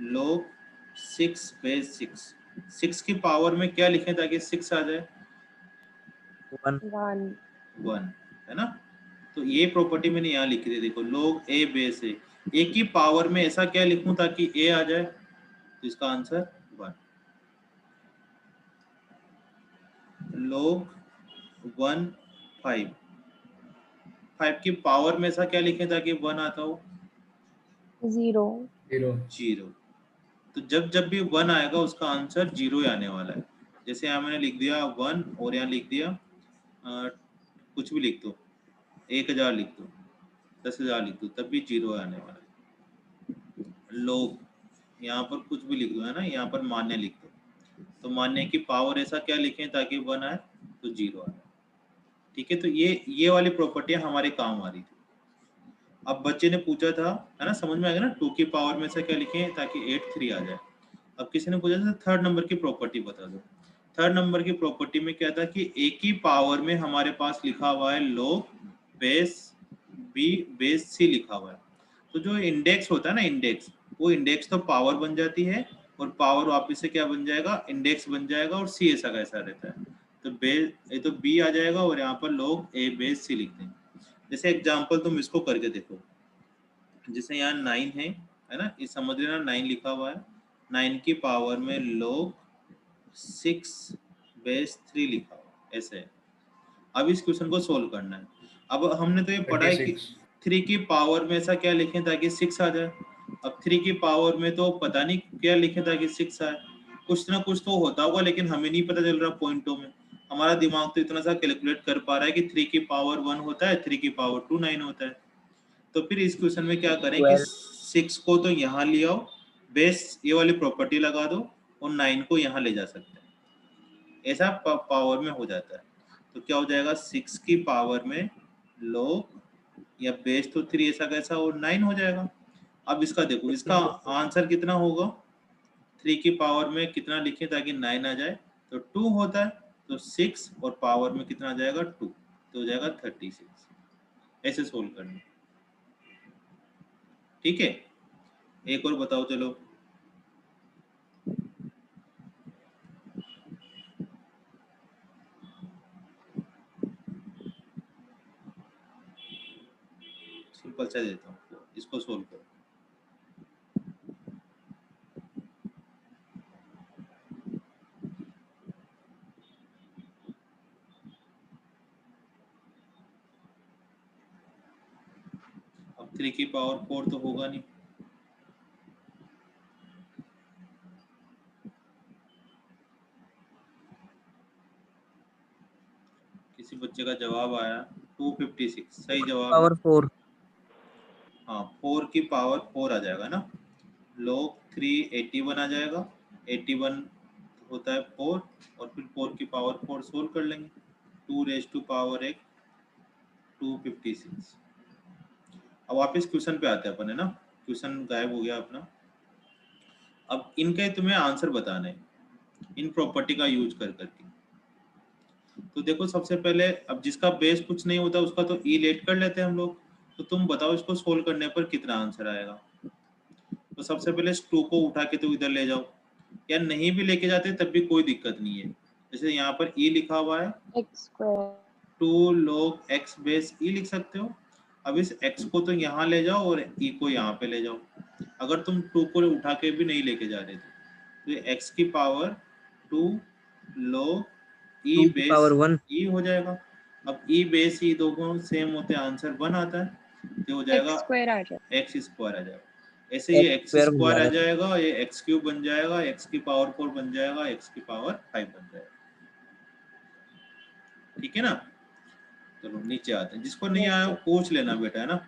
log 6 बेस 6, 6 की पावर में क्या लिखें ताकि 6 आ जाए, 1, है ना। तो ये प्रॉपर्टी मैंने यहाँ लिखी थी, देखो log a बेस है, a की पावर में ऐसा क्या लिखूं ताकि a आ जाए, तो इसका आंसर 1। log 1 5, 5 की पावर में ऐसा क्या लिखें ताकि 1 आता हो, 0। तो जब भी 1 आएगा उसका आंसर 0 ही आने वाला है। जैसे यहाँ मैंने लिख दिया 1 और यहाँ लिख दिया कुछ भी लिख दो, 1000 लिख दो, 10,000 लिख दो, तब भी 0 आने वाला है। लोग यहाँ पर कुछ भी लिख दो, है ना, यहाँ पर मान्य लिख दो, तो मानने की पावर ऐसा क्या लिखें ताकि 1 आए तो 0 आए। ठीक है, तो ये वाली प्रॉपर्टियां हमारे काम आ रही थी। अब बच्चे ने पूछा था, है ना, समझ में आ गया ना, 2 की पावर में से क्या लिखें ताकि 8 3 आ जाए। अब किसी ने पूछा था थर्ड नंबर की प्रॉपर्टी बता दो। थर्ड नंबर की प्रॉपर्टी में क्या था कि a की पावर में हमारे पास लिखा हुआ है log base b base c लिखा हुआ है। तो जो इंडेक्स होता है ना, इंडेक्स, वो इंडेक्स तो पावर बन जाती है और पावर वापस से क्या बन जाएगा, इंडेक्स बन जाएगा, और c ऐसा कैसा रहता है। तो बेस ये तो b आ जाएगा और यहाँ पर log a बेस c लिखते हैं। जैसे एग्जाम्पल तुम इसको करके देखो, जैसे यहाँ 9 है ना, ये समझ लेना 9 लिखा हुआ है, 9 की पावर में log 6 बेस 3 लिखा हुआ है, ऐसे है। अब इस क्वेश्चन को सोल्व करना है। अब हमने तो ये पढ़ा है कि 3 की पावर में ऐसा क्या लिखें ताकि 6 आ जाए। अब 3 की पावर में तो पता नहीं क्या लिखें ताकि 6 आए, कुछ ना कुछ तो होता होगा, लेकिन हमें नहीं पता चल रहा पॉइंटों में। हमारा दिमाग तो इतना सा कैलकुलेट कर पा रहा है कि 3 की पावर 1 होता है, 3 की पावर 2 9 होता है। तो फिर इस क्वेश्चन में क्या करें कि 6 को तो यहाँ ले आओ, बेस ये वाली प्रॉपर्टी लगा दो, और 9 को यहाँ ले जा सकते हैं, ऐसा पावर में हो जाता है। तो क्या हो जाएगा, 6 की पावर में log या बेस तो 3 ऐसा कैसा और 9 हो जाएगा। अब इसका देखो, इसका आंसर कितना होगा, 3 की पावर में कितना लिखें ताकि 9 आ जाए, तो 2 होता है, तो 6 और पावर में कितना आ जाएगा 2, तो हो जाएगा 36। ऐसे सोल्व करना, ठीक है। एक और बताओ चलो। सिंपल सा देता हूँ, इसको सोल्व करो। अब 3 की पावर 4 तो होगा नहीं, किसी बच्चे का जवाब आया 256, सही जवाब है। पावर 4। हाँ, 4 की पावर 4 आ जाएगा ना, log 3 81 आ जाएगा, 81 होता है 4, और फिर 4 की पावर 4 सोल्व कर लेंगे, 2 रेज टू पावर 1 256। अब वापस क्वेश्चन पे आते हैं अपन, है ना, क्वेश्चन गायब हो गया अपना। अब इनके तुम्हें आंसर बताना है इन प्रॉपर्टी का यूज कर करके। तो देखो सबसे पहले, अब जिसका बेस कुछ नहीं होता उसका तो ई लेट कर लेते हैं हम लोग। तो तुम बताओ इसको सोल्व करने पर कितना आंसर आएगा। तो सबसे पहले 2 को उठा के तो इधर ले जाओ, या नहीं भी लेके जाते तब भी कोई दिक्कत नहीं है। जैसे यहाँ पर ई लिखा हुआ है, x square 2 log x base ई लिख सकते हो। अब इस x को तो यहाँ ले जाओ और e को यहाँ पे ले जाओ। अगर तुम 2 को उठा के भी नहीं लेके जा रहे थे तो ये x की पावर 2 log e 2 की बेस पावर 1। e हो जाएगा। अब e बेस e दोनों सेम होते हैं, आंसर 1 आता है, तो हो जाएगा x square आ जाए x स्क्वायर आ जाएगा। ऐसे ये x स्क्वायर बन स्क्वायर आ जाएगा। जाएगा, ये x क्यूब बन जाएगा, x की पावर 4 बन जाएगा, x की पावर 5 बन जाएगा। ठीक है ना। चलो नीचे आते हैं, जिसको नहीं yes आया sir पूछ लेना बेटा, है ना।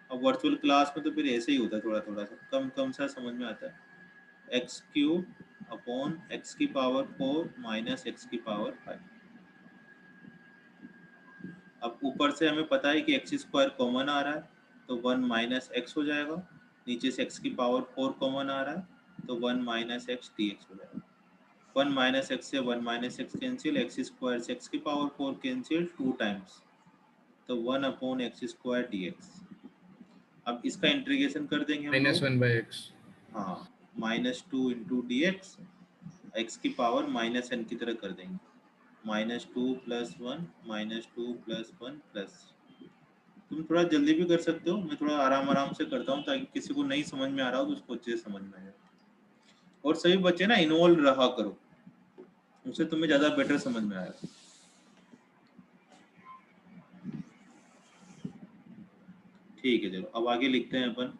अब वर्चुअल क्लास में तो फिर ऐसे ही होता है, थोड़ा थोड़ा सा कम कम सा समझ में आता है। एक्स क्यूब अपॉन एक्स की पावर 4 माइनस एक्स की पावर 5। अब ऊपर से हमें पता है कि एक्स स्क्वायर कॉमन आ रहा है, तो 1 माइनस एक्स हो जाएगा। नीचे से एक्स की पावर 4 कॉमन आ रहा है, तो 1 माइनस एक्स डी एक्स हो जाएगा। 1 माइनस एक्स से 1 minus x cancel, x square से एक्स की पावर 4 कैंसिल 2 टाइम्स, तो 1 upon x square D x. अब इसका इंटीग्रेशन कर देंगे हम लोग, -1/x। हाँ, -2 इंटू डी एक्स, एक्स की पावर माइनस एन की तरह कर देंगे, -2 + 1 -2 + 1 प्लस। तुम थोड़ा जल्दी भी कर सकते हो, मैं थोड़ा आराम आराम से करता हूँ ताकि किसी को नहीं समझ में आ रहा हो तो उसको अच्छे से समझ में आ जाए। और सभी बच्चे ना इन्वॉल्व रहा करो, उससे तुम्हें ज़्यादा बेटर समझ में आएगा। ठीक है, चलो अब आगे लिखते हैं अपन।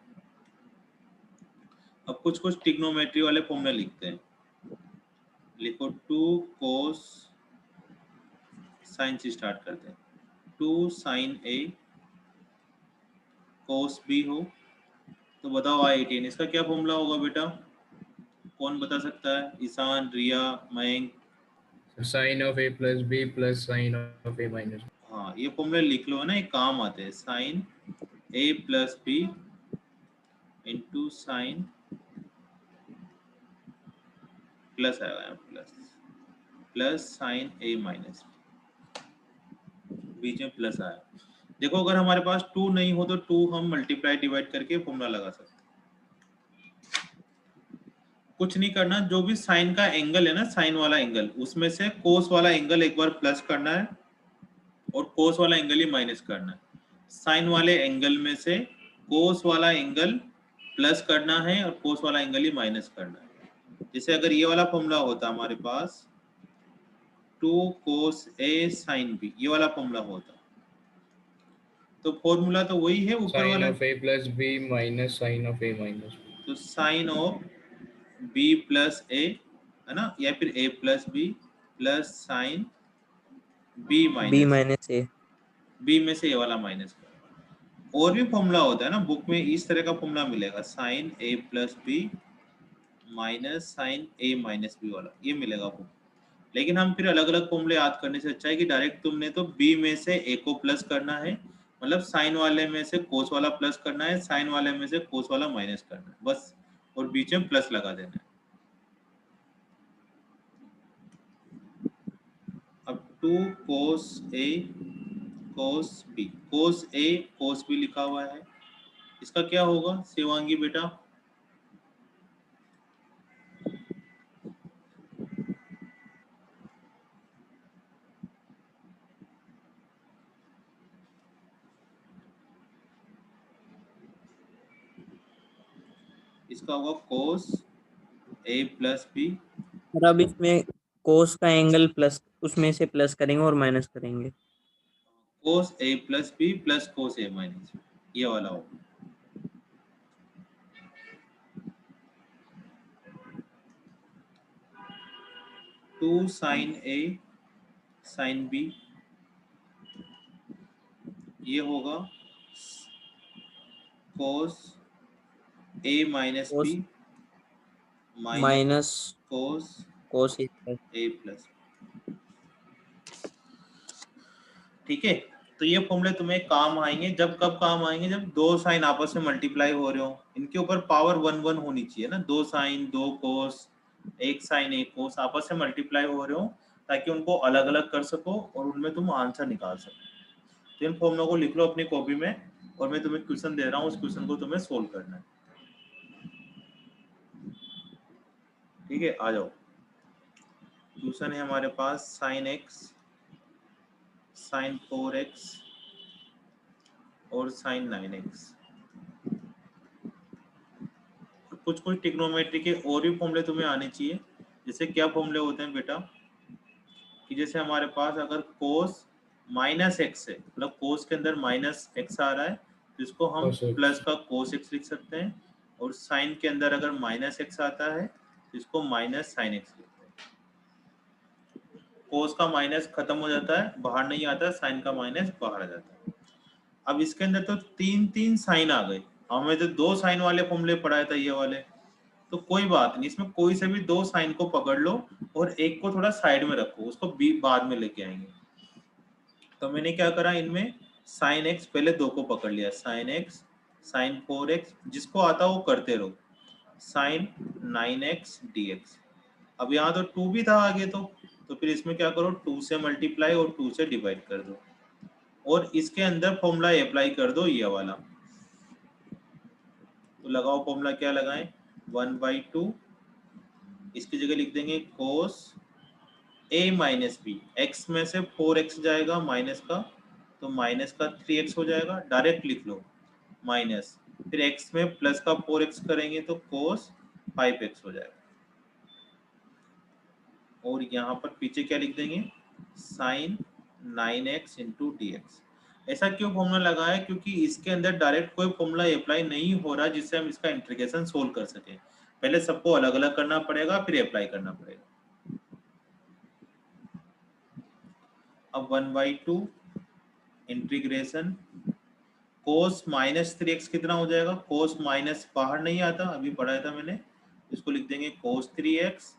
अब कुछ कुछ ट्रिग्नोमेट्री वाले फॉर्मूला लिखते हैं। लिखो 2 cos साइन से स्टार्ट करते हैं, 2 sin A cos B हो, तो बताओ I18 इसका क्या फॉर्मूला होगा बेटा। कौन बता सकता है? Ishan, Riya, Mayank? Sine of A plus B plus sine of A minus. हाँ, ये फॉर्मूला लिख लो ना, एक काम आते हैं। Sine A plus B into sine plus आएगा यहाँ, प्लस साइन ए माइनस, बीच में प्लस आया। देखो अगर हमारे पास 2 नहीं हो तो 2 हम मल्टीप्लाई डिवाइड करके फॉर्मूला लगा सकते हैं। कुछ नहीं करना, जो भी साइन का एंगल है ना, साइन वाला एंगल, उसमें से कोस वाला एंगल एक बार प्लस करना है और कोस वाला एंगल ही माइनस करना है। साइन वाले एंगल में से कोस वाला एंगल प्लस करना है और कोस वाला एंगल ही माइनस करना है। जैसे अगर ये वाला फॉर्मूला होता हमारे पास 2 cos a sin b, ये वाला फॉर्मूला होता, तो फॉर्मूला तो वही है ऊपर साइन वाला, of A plus B minus sine of A minus. तो sine of b plus a है ना, या फिर a plus b plus sine b B minus, minus A. b में से ये वाला माइनस कर। और भी फॉर्मूला होता है ना बुक में, इस तरह का फॉर्मूला मिलेगा, sine a plus b minus sine a minus b वाला, ये मिलेगा बुक। लेकिन हम फिर अलग अलग फॉर्मूले याद करने से अच्छा है कि डायरेक्ट तुमने तो b में से a को प्लस करना है, मतलब साइन वाले में से कोस वाला प्लस करना है, साइन वाले में से कोस वाला माइनस करना है, बस, और बीच में प्लस लगा देना है। अब 2 cos a cos b, cos a cos b लिखा हुआ है, इसका क्या होगा शिवांगी बेटा? इसका होगा cos a प्लस b, और अब इसमें कोस का एंगल प्लस, उसमें से प्लस करेंगे और माइनस करेंगे। cos a plus b plus cos a minus b, ये वाला होगा। Two sine a sine b, ये होगा cos a minus b minus cos cos a plus. a plus, ठीक है। तो ये फॉर्मूले तुम्हें काम आएंगे, जब कब काम आएंगे? जब दो साइन आपस में मल्टीप्लाई हो रहे हो, इनके ऊपर पावर 1 1 होनी चाहिए ना, 2 साइन 2 कोस, एक साइन एक कोस आपस में मल्टीप्लाई हो रहे हो, ताकि उनको अलग अलग कर सको और उनमें तुम आंसर निकाल सको। तो इन फॉर्मूलों को लिख लो अपनी कॉपी में, और मैं तुम्हें क्वेश्चन दे रहा हूँ, उस क्वेश्चन को तुम्हें सोल्व करना है, ठीक है। आ जाओ, क्वेश्चन है हमारे पास साइन एक्स, साइन 4x और साइन 9x। कुछ कुछ ट्रिग्नोमेट्री के और भी फॉर्मूले तुम्हें आने चाहिए। जैसे क्या फॉर्मूले होते हैं बेटा, कि जैसे हमारे पास अगर कोस माइनस एक्स है, मतलब कोस के अंदर माइनस एक्स आ रहा है, तो इसको हम Cos x। प्लस का कोस एक्स लिख सकते हैं, और साइन के अंदर अगर माइनस एक्स आता है तो इसको माइनस साइन एक्स लिखते हैं। कोस का माइनस खत्म हो जाता है, बाहर नहीं आता, साइन का माइनस बाहर आ जाता है। अब इसके अंदर तो तीन तीन साइन आ गए, हमें तो 2 साइन वाले फॉर्मूले पढ़ाया था ये वाले, तो कोई बात नहीं, इसमें कोई से भी 2 साइन को पकड़ लो और एक को थोड़ा साइड में रखो, उसको बी बाद में लेके आएंगे। तो मैंने क्या करा, इनमें साइन एक्स पहले 2 को पकड़ लिया, साइन एक्स, साइन 4x, जिसको आता वो करते रहो, साइन 9x dx। अब यहाँ तो 2 भी था आगे, तो फिर इसमें क्या करो, 2 से मल्टीप्लाई और 2 से डिवाइड कर दो, और इसके अंदर फॉर्मूला अप्लाई कर दो ये वाला। तो लगाओ फॉर्मूला, क्या लगाएं, 1/2, इसकी जगह लिख देंगे cos a minus b, x में से 4x जाएगा माइनस का, तो माइनस का 3x हो जाएगा, डायरेक्ट लिख लो माइनस, फिर x में प्लस का 4x करेंगे तो cos 5x हो जाएगा, और यहाँ पर पीछे क्या लिख देंगे, साइन 9x इंटू dx। ऐसा क्यों फॉर्मूला लगाया, क्योंकि इसके अंदर डायरेक्ट कोई फॉर्मूला अप्लाई नहीं हो रहा जिससे हम इसका इंटीग्रेशन सोल्व कर सके, पहले सबको अलग अलग करना पड़ेगा, फिर अप्लाई करना पड़ेगा। अब 1/2 इंटीग्रेशन कोस माइनस 3x कितना हो जाएगा, कोस माइनस बाहर नहीं आता, अभी पढ़ाया था मैंने, इसको लिख देंगे cos 3x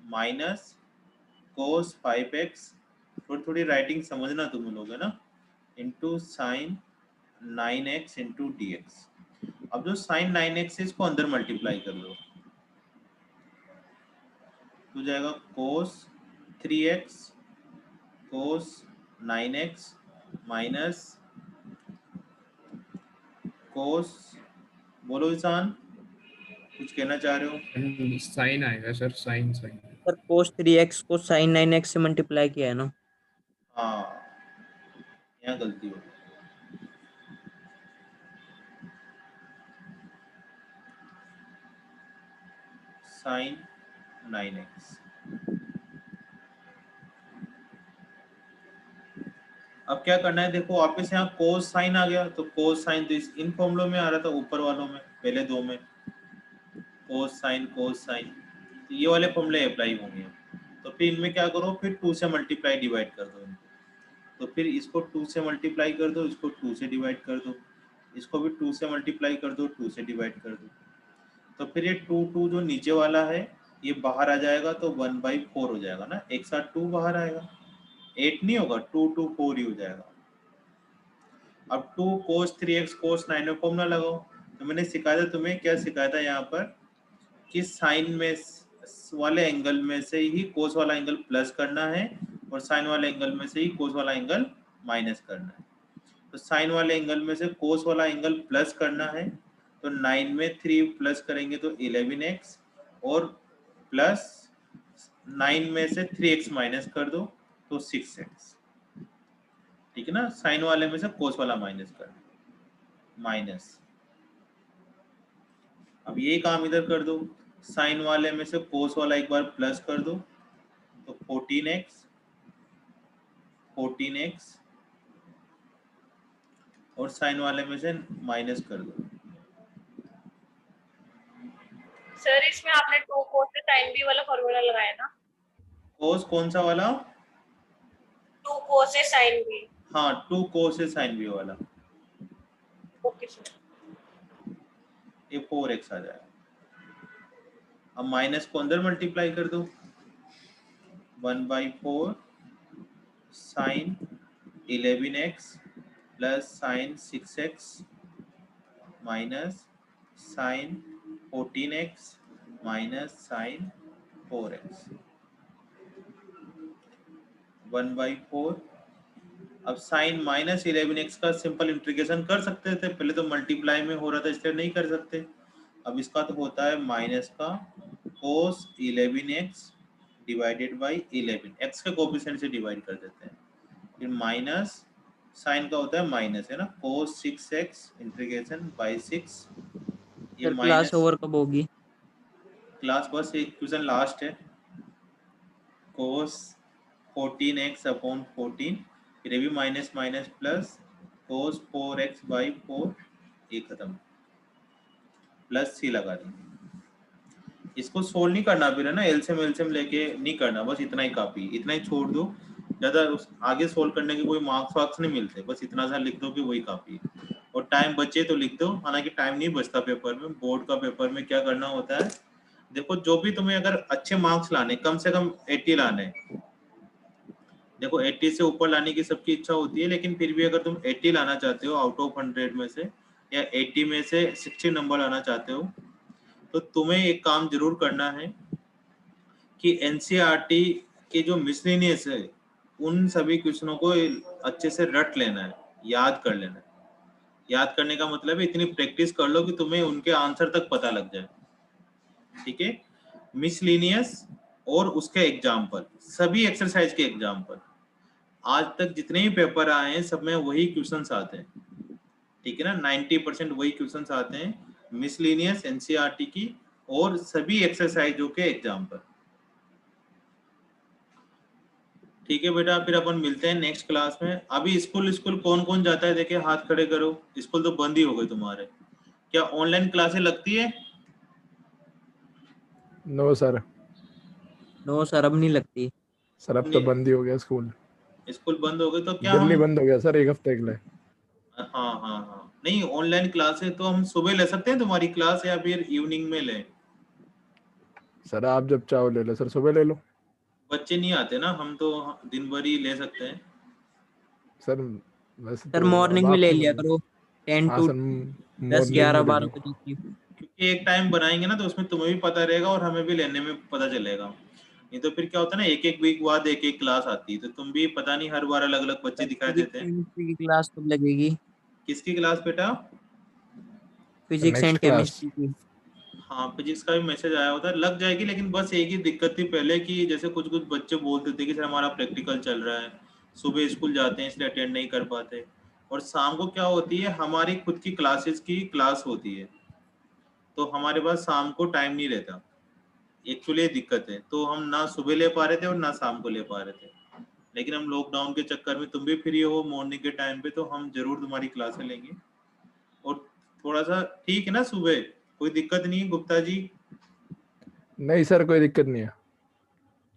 minus cos 5x, थोड़ी थोड़ी राइटिंग समझना तुम लोग है ना, into sine 9x into dx। अब जो साइन 9x है इसको अंदर मल्टीप्लाई कर दो तो जाएगा cos 3x cos 9x minus cos, बोलो ईशान कुछ कहना चाह रहे हो? साइन आएगा sir, sine sine. Sir cos 3x को sin 9x से मल्टीप्लाई किया है ना। हाँ यहाँ गलती हो गई। साइन 9x, अब क्या करना है देखो वापस यहाँ कोस साइन आ गया तो कोस साइन तो इस इन फॉर्मूलों में आ रहा था ऊपर वालों में, पहले दो में कोस साइन तो ये वाले फॉर्मूले अप्लाई होंगे। तो फिर इनमें क्या करो, फिर 2 से मल्टीप्लाई डिवाइड कर दो इनको, तो फिर इसको 2 से मल्टीप्लाई कर दो, इसको 2 से डिवाइड कर दो, इसको भी 2 से मल्टीप्लाई कर दो, 2 से डिवाइड कर दो, तो फिर ये 2 जो नीचे वाला है ये बाहर आ जाएगा तो 1/4 हो जाएगा ना, एक साथ 2 बाहर आएगा, 8 नहीं होगा, 2 2 4 ही हो जाएगा। अब 2 cos 3x cos 9 में फॉर्मूला लगाओ। तो मैंने सिखाया था तुम्हें, क्या सिखाया था यहाँ पर कि साइन में वाले एंगल में से ही कोस वाला एंगल प्लस करना है और साइन वाले एंगल में से ही कोस वाला एंगल माइनस करना है। तो साइन वाले एंगल में से कोस वाला एंगल प्लस करना है तो 9 में 3 प्लस करेंगे तो 11x और प्लस 9 में से 3x माइनस कर दो तो 6x, ठीक है ना। साइन वाले में से कोस वाला माइनस कर दो माइनस, अब यही काम इधर कर दो, साइन वाले में से कोस वाला एक बार प्लस कर दो तो 14x और साइन वाले में से माइनस कर दो। सर इसमें आपने 2 cos से sin b वाला फॉर्मूला लगाया ना? कोस कौन सा वाला? 2 cos से sin b। हाँ 2 कोस से साइन बी वाला, ओके सर। ये 4x आ जाएगा। अब माइनस को अंदर मल्टीप्लाई कर दो, 1/4 sine 11x plus sine 6x minus sine 14x minus sine 4x 1/4। अब साइन माइनस 11x का सिंपल इंटीग्रेशन कर सकते थे, पहले तो मल्टीप्लाई में हो रहा था इसलिए नहीं कर सकते। अब इसका तो होता है माइनस का cos 11x divided by 11, x के कोफिशिएंट से डिवाइड कर देते हैं, फिर माइनस साइन का होता है माइनस है ना, cos 6x इंटीग्रेशन बाई 6। ये सर माइनस क्लास ओवर कब होगी? क्लास बस एक क्वेश्चन लास्ट है, cos 14x अपॉन 14, फिर भी minus minus plus cos 4x by 4, ये खत्म, प्लस सी लगा देंगे। इसको सोल्व नहीं करना फिर है ना, एलसीएम लेके नहीं करना, बस इतना ही काफी, इतना ही छोड़ दो, ज्यादा आगे सोल्व करने के कोई मार्क्स वार्क्स नहीं मिलते, बस इतना सा लिख दो कि वही काफी है। और टाइम बचे तो लिख दो, हालांकि टाइम नहीं बचता पेपर में, बोर्ड का पेपर में क्या करना होता है देखो, जो भी तुम्हें अगर अच्छे मार्क्स लाने, कम से कम 80 लाने, देखो 80 से ऊपर लाने की सबकी इच्छा होती है, लेकिन फिर भी अगर तुम 80 लाना चाहते हो आउट ऑफ 100 में से, या 80 में से 60 नंबर लाना चाहते हो, तो तुम्हें एक काम जरूर करना है कि एनसीईआरटी के जो मिसलेनियस है उन सभी क्वेश्चनों को अच्छे से रट लेना है, याद कर लेना है। याद करने का मतलब है इतनी प्रैक्टिस कर लो कि तुम्हें उनके आंसर तक पता लग जाए, ठीक है। मिसलेनियस और उसके एग्जाम्पल, सभी एक्सरसाइज के एग्जाम्पल, आज तक जितने भी पेपर आए हैं सब में वही क्वेश्चंस आते हैं, ठीक है ना, 90% वही क्वेश्चंस आते हैं मिसलेनियस एनसीईआरटी की और सभी एक्सरसाइजों के एग्जाम्पल, ठीक है बेटा। फिर अपन मिलते हैं नेक्स्ट क्लास में। अभी स्कूल कौन कौन जाता है देखे, हाथ खड़े करो। स्कूल तो बंद ही हो गए तुम्हारे, क्या ऑनलाइन क्लासें लगती है? No sir. नो सर अब नहीं लगती सर अब तो बंद ही हो गया स्कूल बंद हो गए तो क्या दिल्ली हम, बंद हो गया सर एक हफ्ते के लिए। हाँ हाँ हाँ, नहीं ऑनलाइन क्लासें तो हम सुबह ले सकते हैं तुम्हारी क्लास, या फिर इवनिंग में लें? सर आप जब चाहो ले लो सर, सुबह ले लो बच्चे नहीं आते ना, हम तो दिन भर ही ले सकते हैं। सर। वैसे सर तो अब मॉर्निंग में ले आपकी लिया मर्जी। करो 10 हाँ टू सर, 10 मॉर्निंग 11 में ले 12 लो। बजे की। क्योंकि एक टाइम बनाएंगे ना तो उसमें तुम्हें भी पता रहेगा और हमें भी लेने में पता चलेगा। नहीं तो फिर क्या होता है ना, एक एक वीक बाद एक एक क्लास आती है, तो तुम भी पता नहीं हर बार अलग अलग बच्चे दिखाई देते हैं। केमिस्ट्री की क्लास कब लगेगी? किसकी क्लास बेटा? Physics and next class. Chemistry की। हाँ, फिजिक्स का भी मैसेज आया होता है, लग जाएगी। लेकिन बस एक ही दिक्कत थी पहले कि जैसे कुछ कुछ बच्चे बोलते थे कि सर हमारा प्रैक्टिकल चल रहा है, सुबह स्कूल जाते हैं इसलिए अटेंड नहीं कर पाते, और शाम को क्या होती है, हमारी खुद की क्लासेस की क्लास होती है, तो हमारे पास शाम को टाइम नहीं रहता। एक्चुअली ये दिक्कत है, तो हम ना सुबह ले पा रहे थे और ना शाम को ले पा रहे थे। लेकिन हम लॉकडाउन के चक्कर में, तुम भी फ्री हो मॉर्निंग के टाइम पे, तो हम जरूर तुम्हारी क्लासें लेंगे। और थोड़ा सा ठीक है ना, सुबह कोई दिक्कत नहीं है गुप्ता जी? नहीं सर, कोई दिक्कत नहीं है।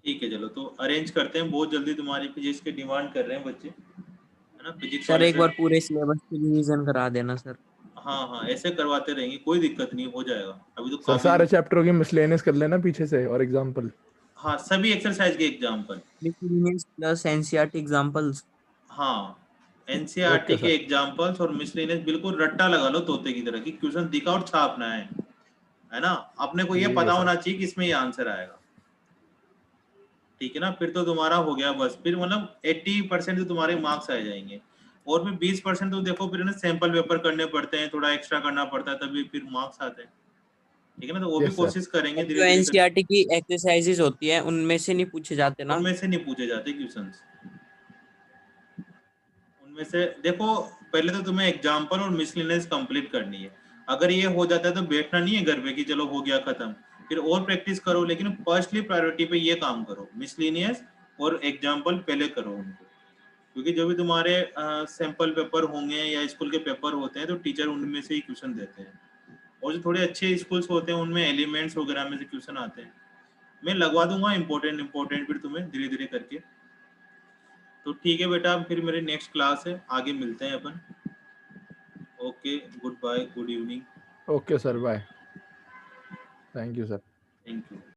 ठीक है, चलो तो अरेंज करते हैं। बहुत जल्दी तुम्हारी फिजिक्स की डिमांड कर रहे हैं बच्चे, है ना? फिजिक्स सर वाले एक से। बार पूरे सिलेबस की रिवीजन करा देना सर। हाँ हाँ, ऐसे करवाते रहेंगे, कोई दिक्कत नहीं, हो जाएगा। अभी तो सर काफी। सारे चैप्टरों की मिसलेनियस कर लेना पीछे से और एग्जाम्पल। हाँ, सभी एक्सरसाइज के example. Miscellaneous plus NCERT examples. हाँ, एनसीईआरटी ओके के सर। एग्जाम्पल्स और मिसलेनियस, बिल्कुल रट्टा लगा लो तोते की तरह, कि क्वेश्चन दिखा और छापना है ना? अपने को ये ठीक है पता सर। होना चाहिए कि इसमें ये आंसर आएगा। ठीक है ना? फिर तो तुम्हारा हो गया बस, फिर मतलब 80% तो तुम्हारे मार्क्स आ जाएंगे। और फिर 20% तो देखो फिर ना सैंपल पेपर करने पड़ते हैं, थोड़ा एक्स्ट्रा करना पड़ता है, तभी फिर मार्क्स आते हैं। ठीक है ना? तो वो भी यस सर। कोशिश करेंगे और धीरे जो धीरे करके। एनसीईआरटी की एक्सरसाइजेज होती है उनमें से नहीं पूछे जाते ना? उनमें से नहीं पूछे जाते क्वेश्चंस। उनमें से देखो, पहले तो तुम्हें एग्जाम्पल और मिसलेनियस कंप्लीट करनी है। अगर ये हो जाता है तो बैठना नहीं है घर पे कि चलो हो गया खत्म, फिर और प्रैक्टिस करो। लेकिन फर्स्टली प्रायोरिटी पे ये काम करो, मिसलेनियस और एग्जाम्पल पहले करो उनको। क्योंकि जो भी तुम्हारे सैंपल पेपर होंगे या स्कूल के पेपर होते हैं, तो टीचर उनमें से ही क्वेश्चन देते हैं। और जो थोड़े अच्छे स्कूल्स होते हैं उनमें एलिमेंट्स वगैरह में से क्वेश्चन आते हैं। मैं लगवा दूंगा इम्पोर्टेंट फिर तुम्हें धीरे धीरे करके। तो ठीक है बेटा, फिर मेरी नेक्स्ट क्लास है, आगे मिलते हैं अपन। Okay, good bye, good evening. Okay sir, bye. Thank you sir. Thank you.